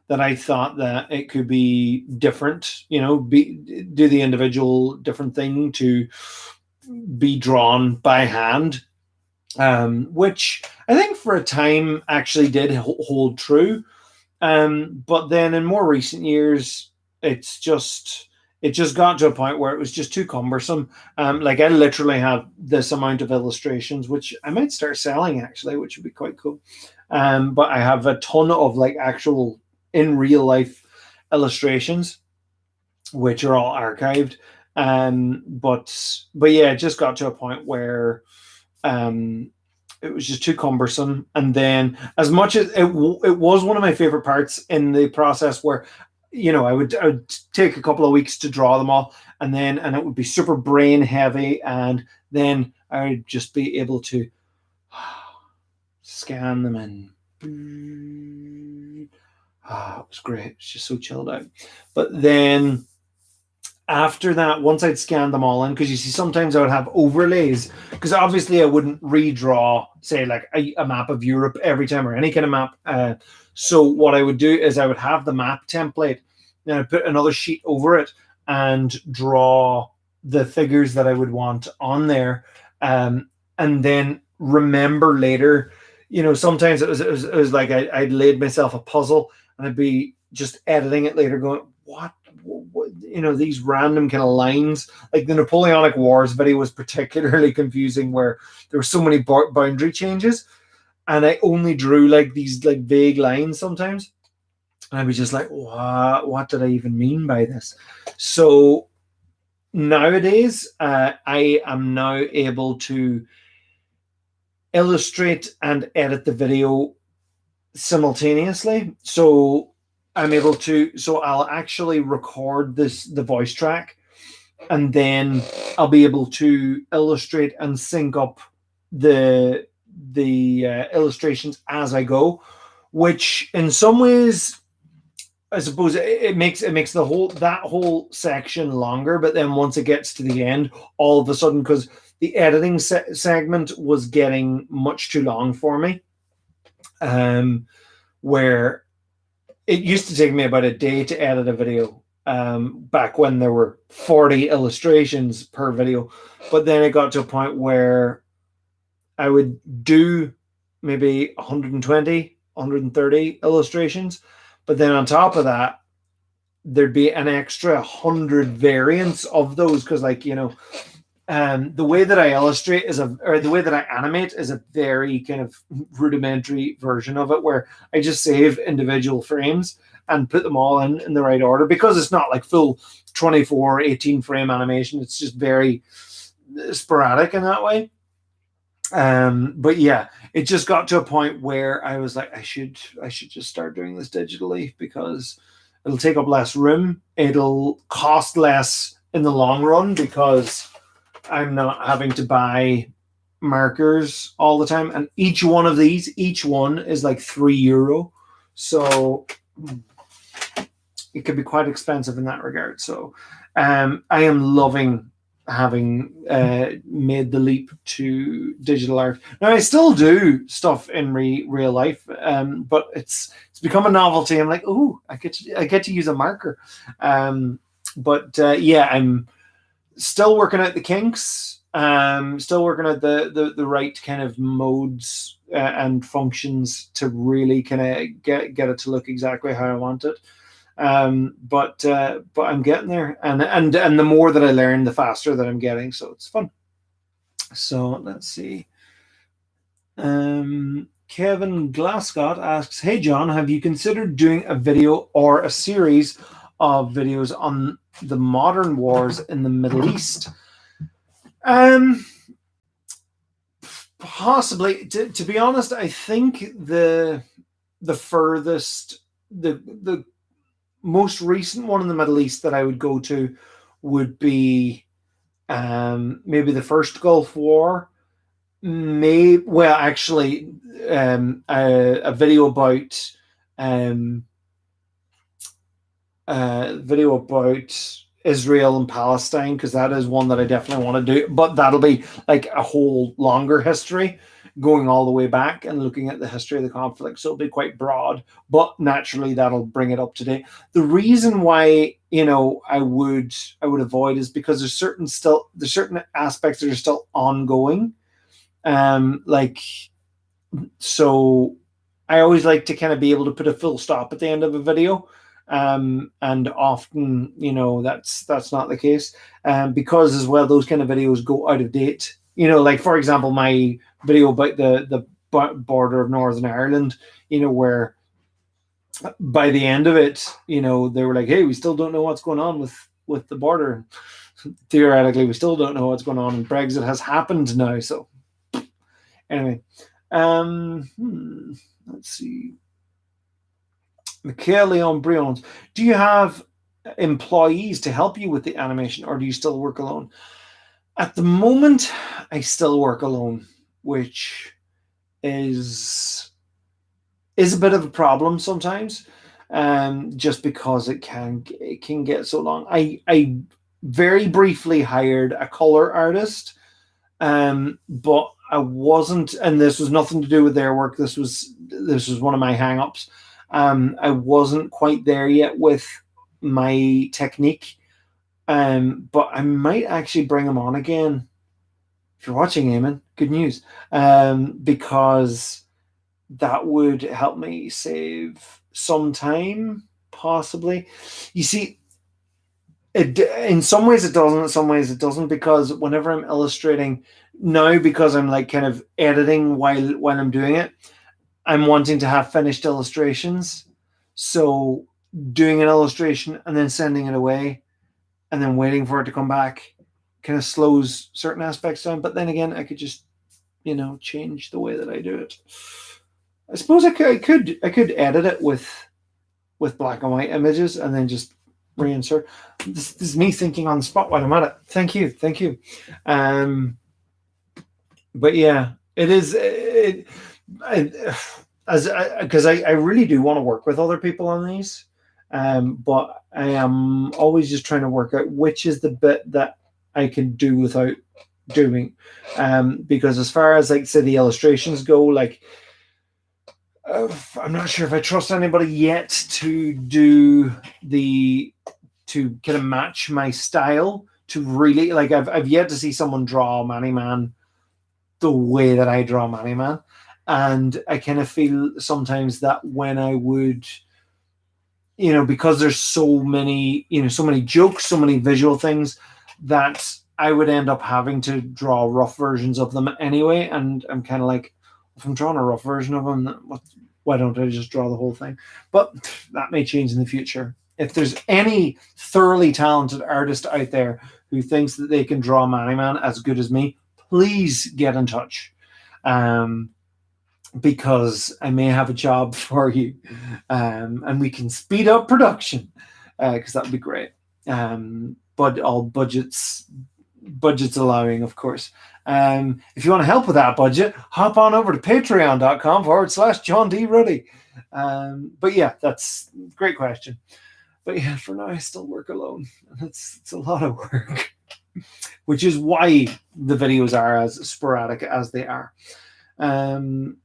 that I thought that it could be different, do the individual different thing to be drawn by hand, which I think for a time actually did hold true. But then in more recent years, it's just it just got to a point where it was just too cumbersome. Like I literally have this amount of illustrations, which I might start selling actually, which would be quite cool. But I have a ton of like actual in real life illustrations, which are all archived. But yeah, it just got to a point where it was just too cumbersome. And then, as much as it was one of my favorite parts in the process, where I would take a couple of weeks to draw them all, and it would be super brain heavy, and then I would just be able to scan them in. It was great. It's just so chilled out. But then after that, once I'd scanned them all in, because you see, sometimes I would have overlays, because obviously I wouldn't redraw, say, like a map of Europe every time, or any kind of map. So what I would do is I would have the map template, then I'd put another sheet over it and draw the figures that I would want on there, and then remember later. Sometimes it was like I'd laid myself a puzzle, and I'd be just editing it later, going, what, these random kind of lines. Like the Napoleonic Wars video was particularly confusing, where there were so many boundary changes, and I only drew like these like vague lines sometimes, and I'd be just like, what did I even mean by this? So nowadays, I am now able to illustrate and edit the video simultaneously. So I'll actually record the voice track, and then I'll be able to illustrate and sync up the illustrations as I go, which in some ways, I suppose it makes that whole section longer. But then once it gets to the end, all of a sudden, because the editing segment was getting much too long for me, where it used to take me about a day to edit a video, back when there were 40 illustrations per video. But then it got to a point where I would do maybe 120, 130 illustrations. But then on top of that, there'd be an extra 100 variants of those, because the way that I illustrate or the way that I animate is a very kind of rudimentary version of it, where I just save individual frames and put them all in the right order, because it's not like full 24, 18 frame animation. It's just very sporadic in that way. But yeah, it just got to a point where I was like, I should just start doing this digitally, because it'll take up less room. It'll cost less in the long run, because I'm not having to buy markers all the time. And each one is like €3. So it could be quite expensive in that regard. So I am loving having made the leap to digital art. Now I still do stuff in real life, but it's become a novelty. I'm like, oh, I get to use a marker. But yeah, I'm still working out the kinks. Still working out the right kind of modes and functions to really kind of get it to look exactly how I want it. But I'm getting there, and the more that I learn, the faster that I'm getting. So it's fun. So let's see. Kevin Glascott asks, "Hey John, have you considered doing a video or a series of videos on the modern wars in the Middle East?" Possibly. To be honest, I think the furthest, the most recent one in the Middle East that I would go to would be maybe the first Gulf War. Actually, a video about Israel and Palestine, because that is one that I definitely want to do. But that'll be like a whole longer history, going all the way back and looking at the history of the conflict. So it'll be quite broad, but naturally that'll bring it up to date. The reason why, I would avoid is because there's certain aspects that are still ongoing. Like, so I always like to kind of be able to put a full stop at the end of a video. And often, that's not the case. Because as well, those kind of videos go out of date. Like, for example, my video about the border of Northern Ireland, where by the end of it, they were like, hey, we still don't know what's going on with the border. Theoretically, we still don't know what's going on. And Brexit has happened now. So anyway, let's see. Michael Leon Brions, do you have employees to help you with the animation, or do you still work alone? At the moment, I still work alone, which is a bit of a problem sometimes, just because it can get so long. I very briefly hired a color artist, but I wasn't, and this was nothing to do with their work. This was one of my hang-ups. I wasn't quite there yet with my technique, but I might actually bring him on again. If you're watching, Eamon, good news, because that would help me save some time, possibly. You see, in some ways it doesn't, in some ways it doesn't, because whenever I'm illustrating now, because I'm like kind of editing while I'm doing it, I'm wanting to have finished illustrations. So doing an illustration and then sending it away and then waiting for it to come back kind of slows certain aspects down. But then again, I could just, change the way that I do it. I suppose I could edit it with black and white images and then just reinsert. This is me thinking on the spot while I'm at it. Thank you. But yeah, it is. Because I really do want to work with other people on these, but I am always just trying to work out which is the bit that I can do without doing, because as far as like say the illustrations go, like I'm not sure if I trust anybody yet to kind of match my style, to really, like, I've yet to see someone draw Man the way that I draw Man. And I kind of feel sometimes that when I would, because there's so many jokes, so many visual things, that I would end up having to draw rough versions of them anyway. And I'm kind of like, if I'm drawing a rough version of them, why don't I just draw the whole thing? But that may change in the future. If there's any thoroughly talented artist out there who thinks that they can draw Man as good as me, please get in touch. Because I may have a job for you, and we can speed up production, because that would be great. But all budgets allowing, of course. If you want to help with that budget, hop on over to patreon.com/John D. Ruddy. But yeah, that's a great question. But yeah, for now, I still work alone. It's a lot of work, which is why the videos are as sporadic as they are. Do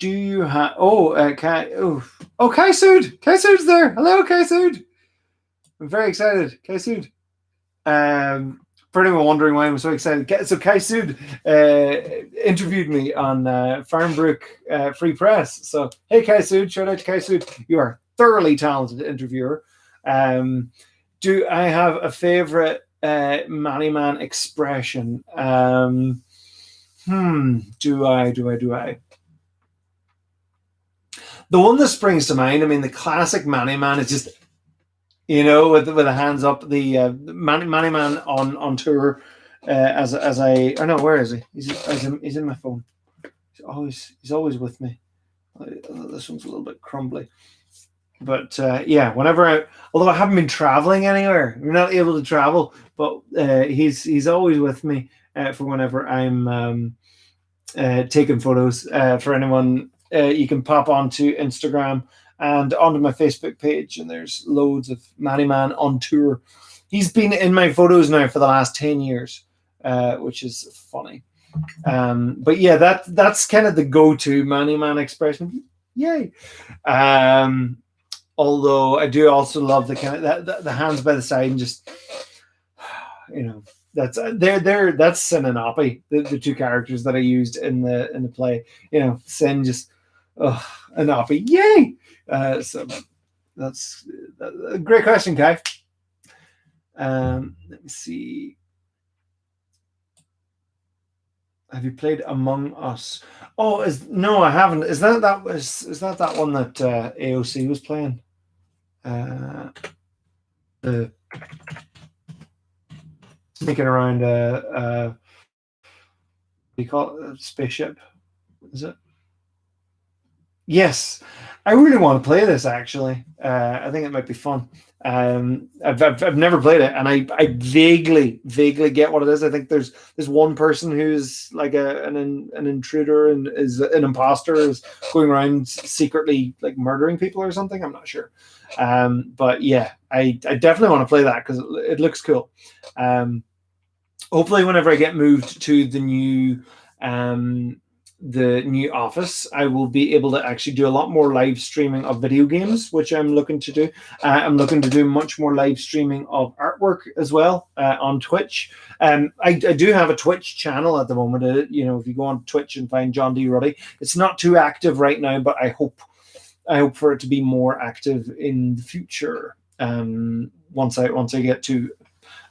you have? Kaisud! Kaisud's there. Hello, Kaisud. I'm very excited, Kaisud. For anyone wondering why I'm so excited, so Kaisud interviewed me on Farmbrook Free Press. So hey, Kaisud, shout out to Kaisud. You are a thoroughly talented interviewer. Do I have a favorite Man expression? Do I? The one that springs to mind, I mean, the classic Man is just, with the hands up, the Man on tour. As I, oh no, where is he? He's in my phone. He's always with me. This one's a little bit crumbly, but yeah. Although I haven't been traveling anywhere, we're not able to travel, but he's always with me for whenever I'm taking photos. For anyone. You can pop onto Instagram and onto my Facebook page, and there's loads of Manny Man on tour. He's been in my photos now for the last 10 years, which is funny. But yeah, that's kind of the go-to Manny Man expression. Yay! Although I do also love the kind of the hands by the side and just, you know, that's that's Sin and Oppie, the two characters that I used in the play. You know, Sin just and Oppie, yay! So that's a great question, Kai. Let me see. Have you played Among Us? Oh, no, I haven't. Is that one that AOC was playing? The sneaking around what do you call it? A spaceship? Is it? Yes, I really want to play this. Actually, I think it might be fun. I've never played it, and I vaguely get what it is. I think there's one person who's like an intruder and is an imposter, is going around secretly like murdering people or something. I'm not sure, but yeah, I definitely want to play that because it looks cool. Hopefully, whenever I get moved to the new office, I will be able to actually do a lot more live streaming of video games, which I'm looking to do. I'm looking to do much more live streaming of artwork as well on Twitch. I do have a Twitch channel at the moment. You know, if you go on Twitch and find John D. Ruddy, it's not too active right now, but I hope for it to be more active in the future. Once I get to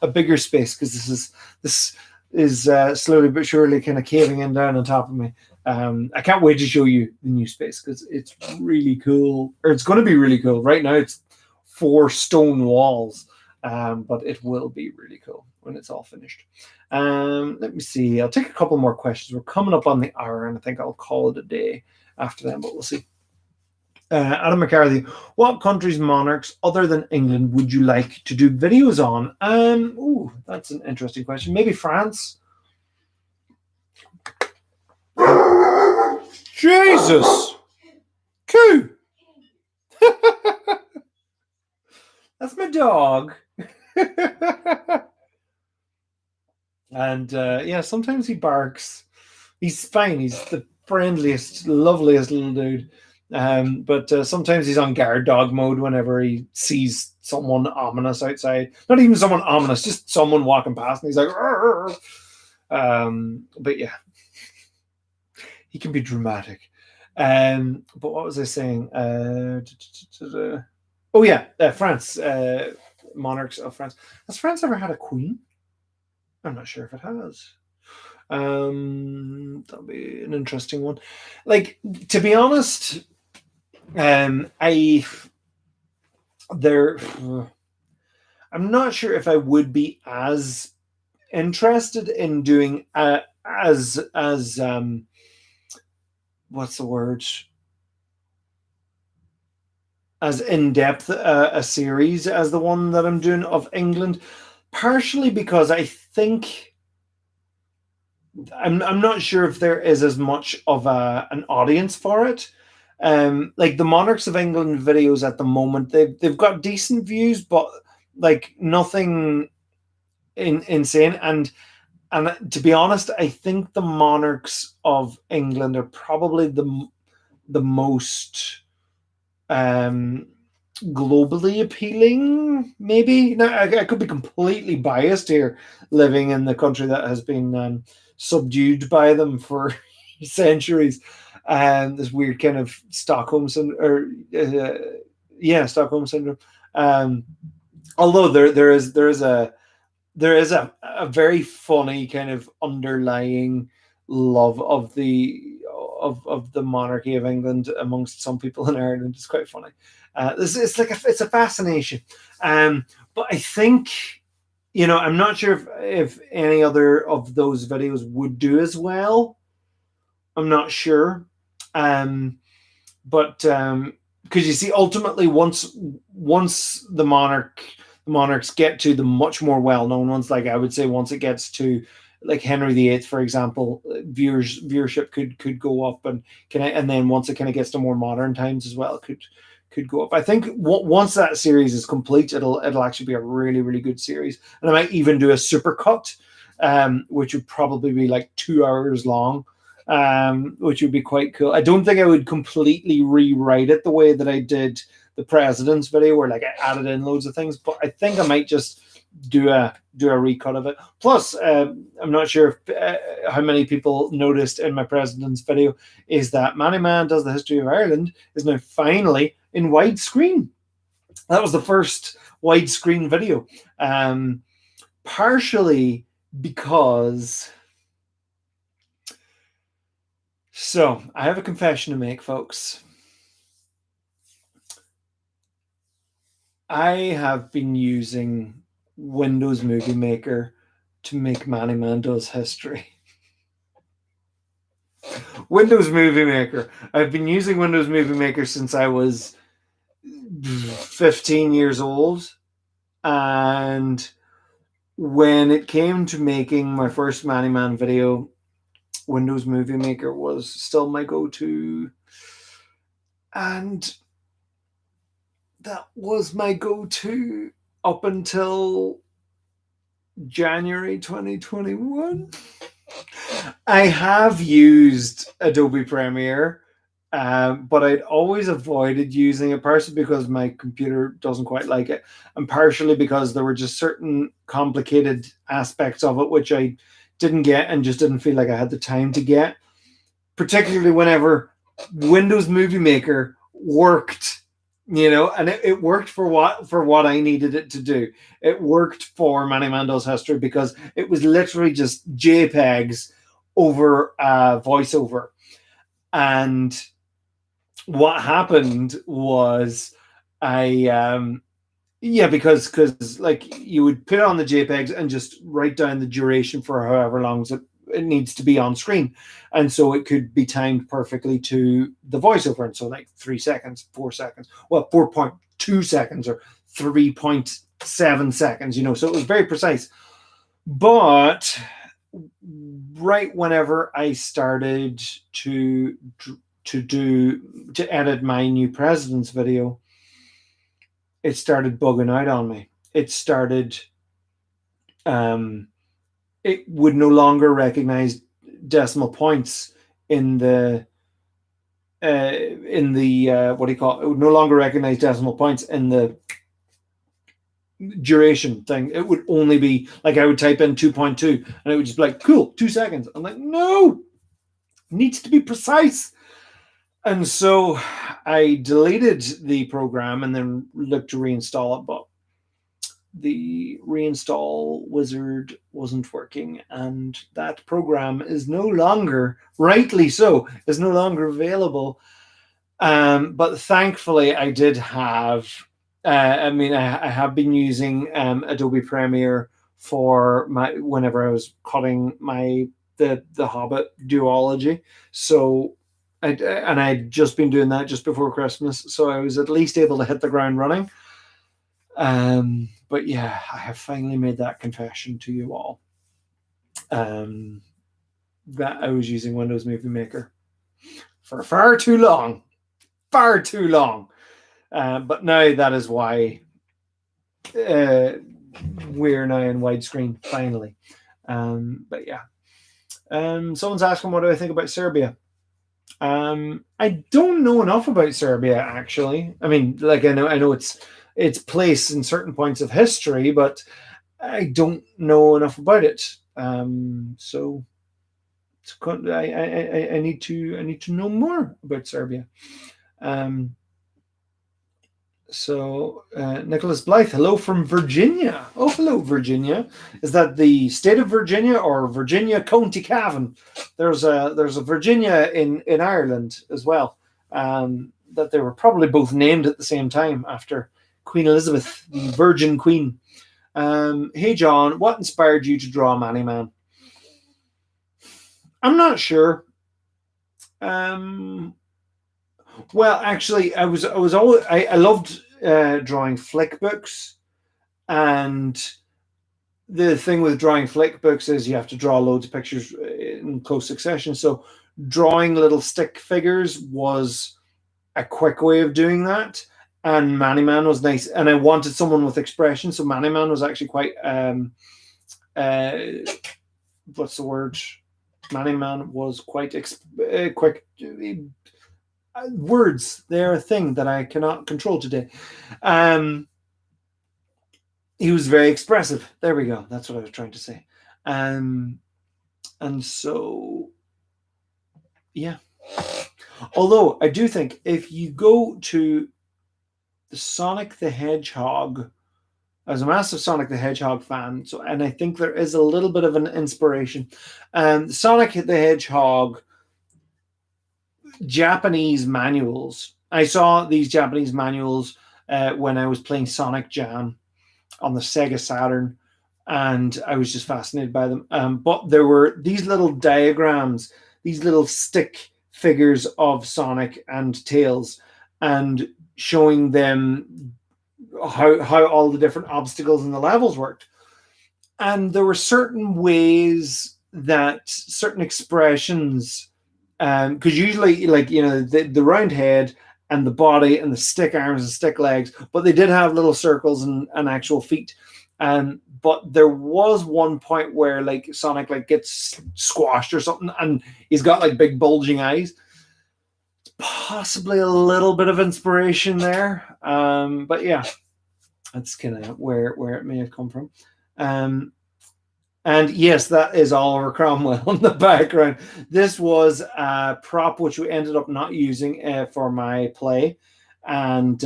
a bigger space, because this is slowly but surely kind of caving in down on top of me. I can't wait to show you the new space because it's really cool, or it's going to be really cool. Right now it's 4 stone walls, but it will be really cool when it's all finished. Let me see. I'll take a couple more questions. We're coming up on the hour, and I think I'll call it a day after that, but we'll see. Adam McCarthy, what country's monarchs other than England would you like to do videos on? That's an interesting question. Maybe France. Jesus, coo. That's my dog. And yeah, sometimes he barks. He's fine. He's the friendliest, loveliest little dude. But sometimes he's on guard dog mode whenever he sees someone ominous outside. Not even someone ominous, just someone walking past, and he's like, "Arr!" But yeah, he can be dramatic. But what was I saying? Oh yeah, France, monarchs of France. Has France ever had a queen? I'm not sure if it has. That'll be an interesting one. Like, to be honest, I'm not sure if I would be as interested in doing as what's the word, as in-depth a series as the one that I'm doing of England, partially because I think I'm not sure if there is as much of an audience for it. Like the Monarchs of England videos at the moment, they've got decent views, but like nothing insane. And to be honest, I think the Monarchs of England are probably the most globally appealing. Maybe now I could be completely biased here, living in the country that has been subdued by them for centuries, and this weird kind of Stockholm syndrome, Stockholm syndrome. Although there is a very funny kind of underlying love of the monarchy of England amongst some people in Ireland. It's quite funny. It's a fascination. But I think, I'm not sure if any other of those videos would do as well. I'm not sure. But because you see, ultimately, once the monarchs get to the much more well-known ones, like I would say, once it gets to like Henry VIII, for example, viewership could go up, and then once it kind of gets to more modern times as well, could could go up. I think once that series is complete, it'll actually be a really, really good series. And I might even do a supercut, which would probably be like 2 hours long, which would be quite cool. I don't think I would completely rewrite it the way that I did the President's video, where like I added in loads of things, but I think I might just do a recut of it. Plus, I'm not sure if, how many people noticed in my President's video is that Manny Man Does the History of Ireland is now finally in widescreen. That was the first widescreen video, partially because. So I have a confession to make, folks. I have been using Windows Movie Maker to make Manny Man Does History. Windows Movie Maker. I've been using Windows Movie Maker since I was 15 years old. And when it came to making my first Manny Man video, Windows Movie Maker was still my go-to. And that was my go-to up until January 2021. I have used Adobe Premiere, but I'd always avoided using it, partially because my computer doesn't quite like it, and partially because there were just certain complicated aspects of it which I didn't get and just didn't feel like I had the time to get, particularly whenever Windows Movie Maker worked. And it worked for what I needed it to do. It worked for Manny Man Does History because it was literally just JPEGs over voiceover. And what happened was because like you would put it on the JPEGs and just write down the duration for however long it needs to be on screen, and so it could be timed perfectly to the voiceover, and so like 3 seconds, 4 seconds, 4.2 seconds or 3.7 seconds, so it was very precise. But right whenever I started to edit my new President's video, it started bugging out on me. It started it would no longer recognize decimal points in the what do you call it? It would no longer recognize decimal points in the duration thing. It would only be like I would type in 2.2 and it would just be like, cool, 2 seconds. I'm like, no, it needs to be precise. And so I deleted the program and then looked to reinstall it, but the reinstall wizard wasn't working, and that program is no longer, rightly so, is no longer available. But thankfully, I did have. I have been using Adobe Premiere for whenever I was cutting the Hobbit duology. So, I'd just been doing that just before Christmas, so I was at least able to hit the ground running. But yeah, I have finally made that confession to you all. That I was using Windows Movie Maker for far too long. But now that is why we're now in widescreen, finally. But yeah. Someone's asking, what do I think about Serbia? I don't know enough about Serbia, actually. I mean, like I know its place in certain points of history, but I don't know enough about it. So I need to know more about Serbia. So Nicholas Blythe, hello from Virginia. Oh, hello, Virginia. Is that the state of Virginia or Virginia County Cavan? There's a Virginia in Ireland as well. That they were probably both named at the same time after Queen Elizabeth, the Virgin Queen. Hey, John, what inspired you to draw Manny Man? I'm not sure. Well, actually, I loved drawing flick books, and the thing with drawing flick books is you have to draw loads of pictures in close succession. So drawing little stick figures was a quick way of doing that. and Maniman was nice, and I wanted someone with expression. So Maniman was actually quite uh, what's the word? Maniman was quite quick. Words, they're a thing that I cannot control today. Um, he was very expressive. There we go. That's what I was trying to say. And so, yeah. Although I do think if you go to the Sonic the Hedgehog, I was a massive Sonic the Hedgehog fan, so and I think there is a little bit of an inspiration. Sonic the Hedgehog Japanese manuals. I saw these Japanese manuals when I was playing Sonic Jam on the Sega Saturn, and I was just fascinated by them. But there were these little diagrams, these little stick figures of Sonic and Tails, and showing them how all the different obstacles in the levels worked. And there were certain ways that certain expressions, because usually, like, the round head and the body and the stick arms and stick legs, but they did have little circles and actual feet. But there was one point where like Sonic like gets squashed or something, and he's got like big bulging eyes. Possibly a little bit of inspiration there, but yeah, that's kind of where it may have come from. And yes, that is Oliver Cromwell in the background. This was a prop which we ended up not using for my play, and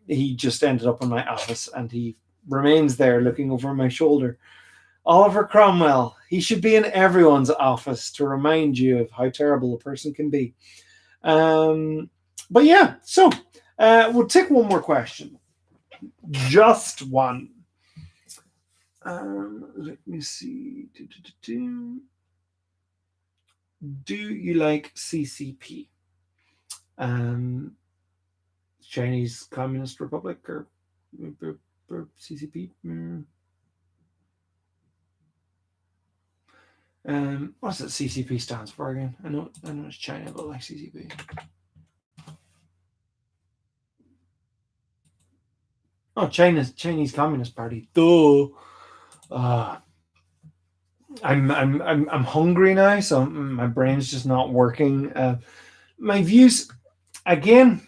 he just ended up in my office, and he remains there looking over my shoulder. Oliver Cromwell, he should be in everyone's office to remind you of how terrible a person can be. But yeah, so we'll take one more question. Just one. Let me see. Do you like CCP? Chinese Communist Republic or CCP? What's that CCP stands for again? I know it's China, but like CCP. Oh, Chinese Communist Party. Duh. I'm hungry now, so my brain's just not working. My views, again,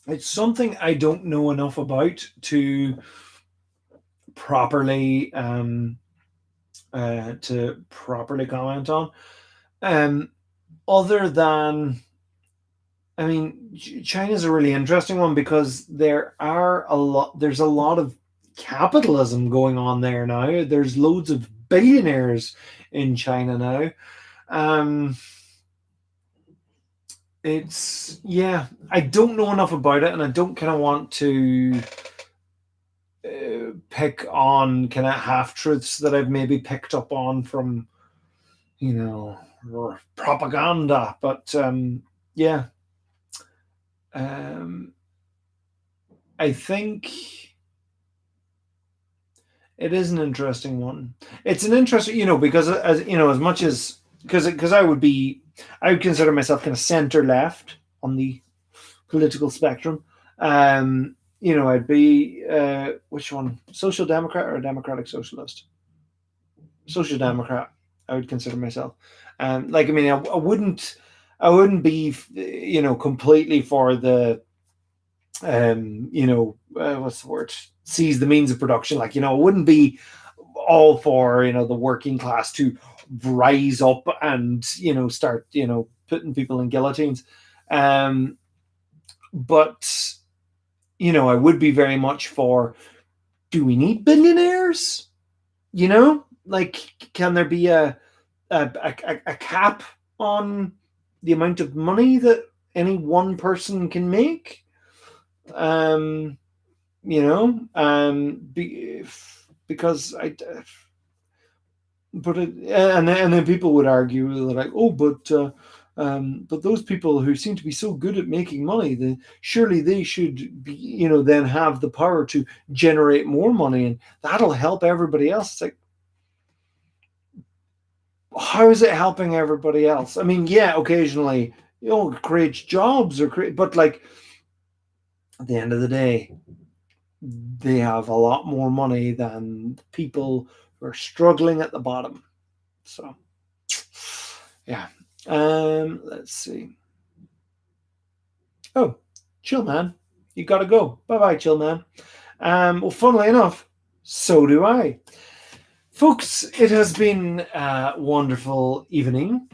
it's something I don't know enough about to properly comment on. Other than, I mean, China's a really interesting one because there's a lot of capitalism going on there now. There's loads of billionaires in China now. I don't know enough about it, and I don't kind of want to pick on kind of half truths that I've maybe picked up on from propaganda. But yeah, I think it is an interesting one. It's an interesting, because as much as because I would consider myself kind of center left on the political spectrum. I'd be which one? Social Democrat or a Democratic Socialist? Social Democrat, I would consider myself. I wouldn't be, completely for the, what's the word? Seize the means of production. I wouldn't be all for, the working class to rise up and, start, putting people in guillotines. But, I would be very much for, do we need billionaires? Can there be a cap on the amount of money that any one person can make? Because and then people would argue like, oh, but those people who seem to be so good at making money, surely they should be, then have the power to generate more money, and that'll help everybody else. It's like, how is it helping everybody else? I mean, yeah, occasionally, create jobs but like at the end of the day, they have a lot more money than people who are struggling at the bottom. So, yeah. Let's see. Oh, chill man, you gotta go. Bye bye, chill man. Well, funnily enough, so do I. Folks, it has been a wonderful evening.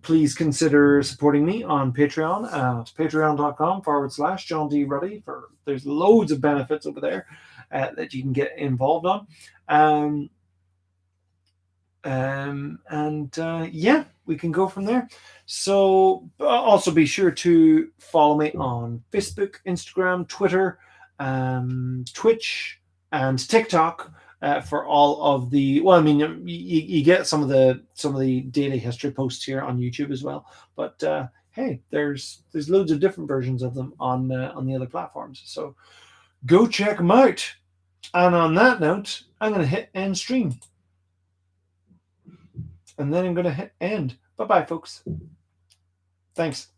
Please consider supporting me on Patreon at patreon.com/John D. Ruddy. There's loads of benefits over there that you can get involved on. Yeah, we can go from there. So also be sure to follow me on Facebook, Instagram, Twitter, Twitch, and TikTok for all of the. Well, I mean, you get some of the daily history posts here on YouTube as well. But hey, there's loads of different versions of them on the other platforms. So go check them out. And on that note, I'm going to hit end stream. And then I'm going to hit end. Bye-bye, folks. Thanks.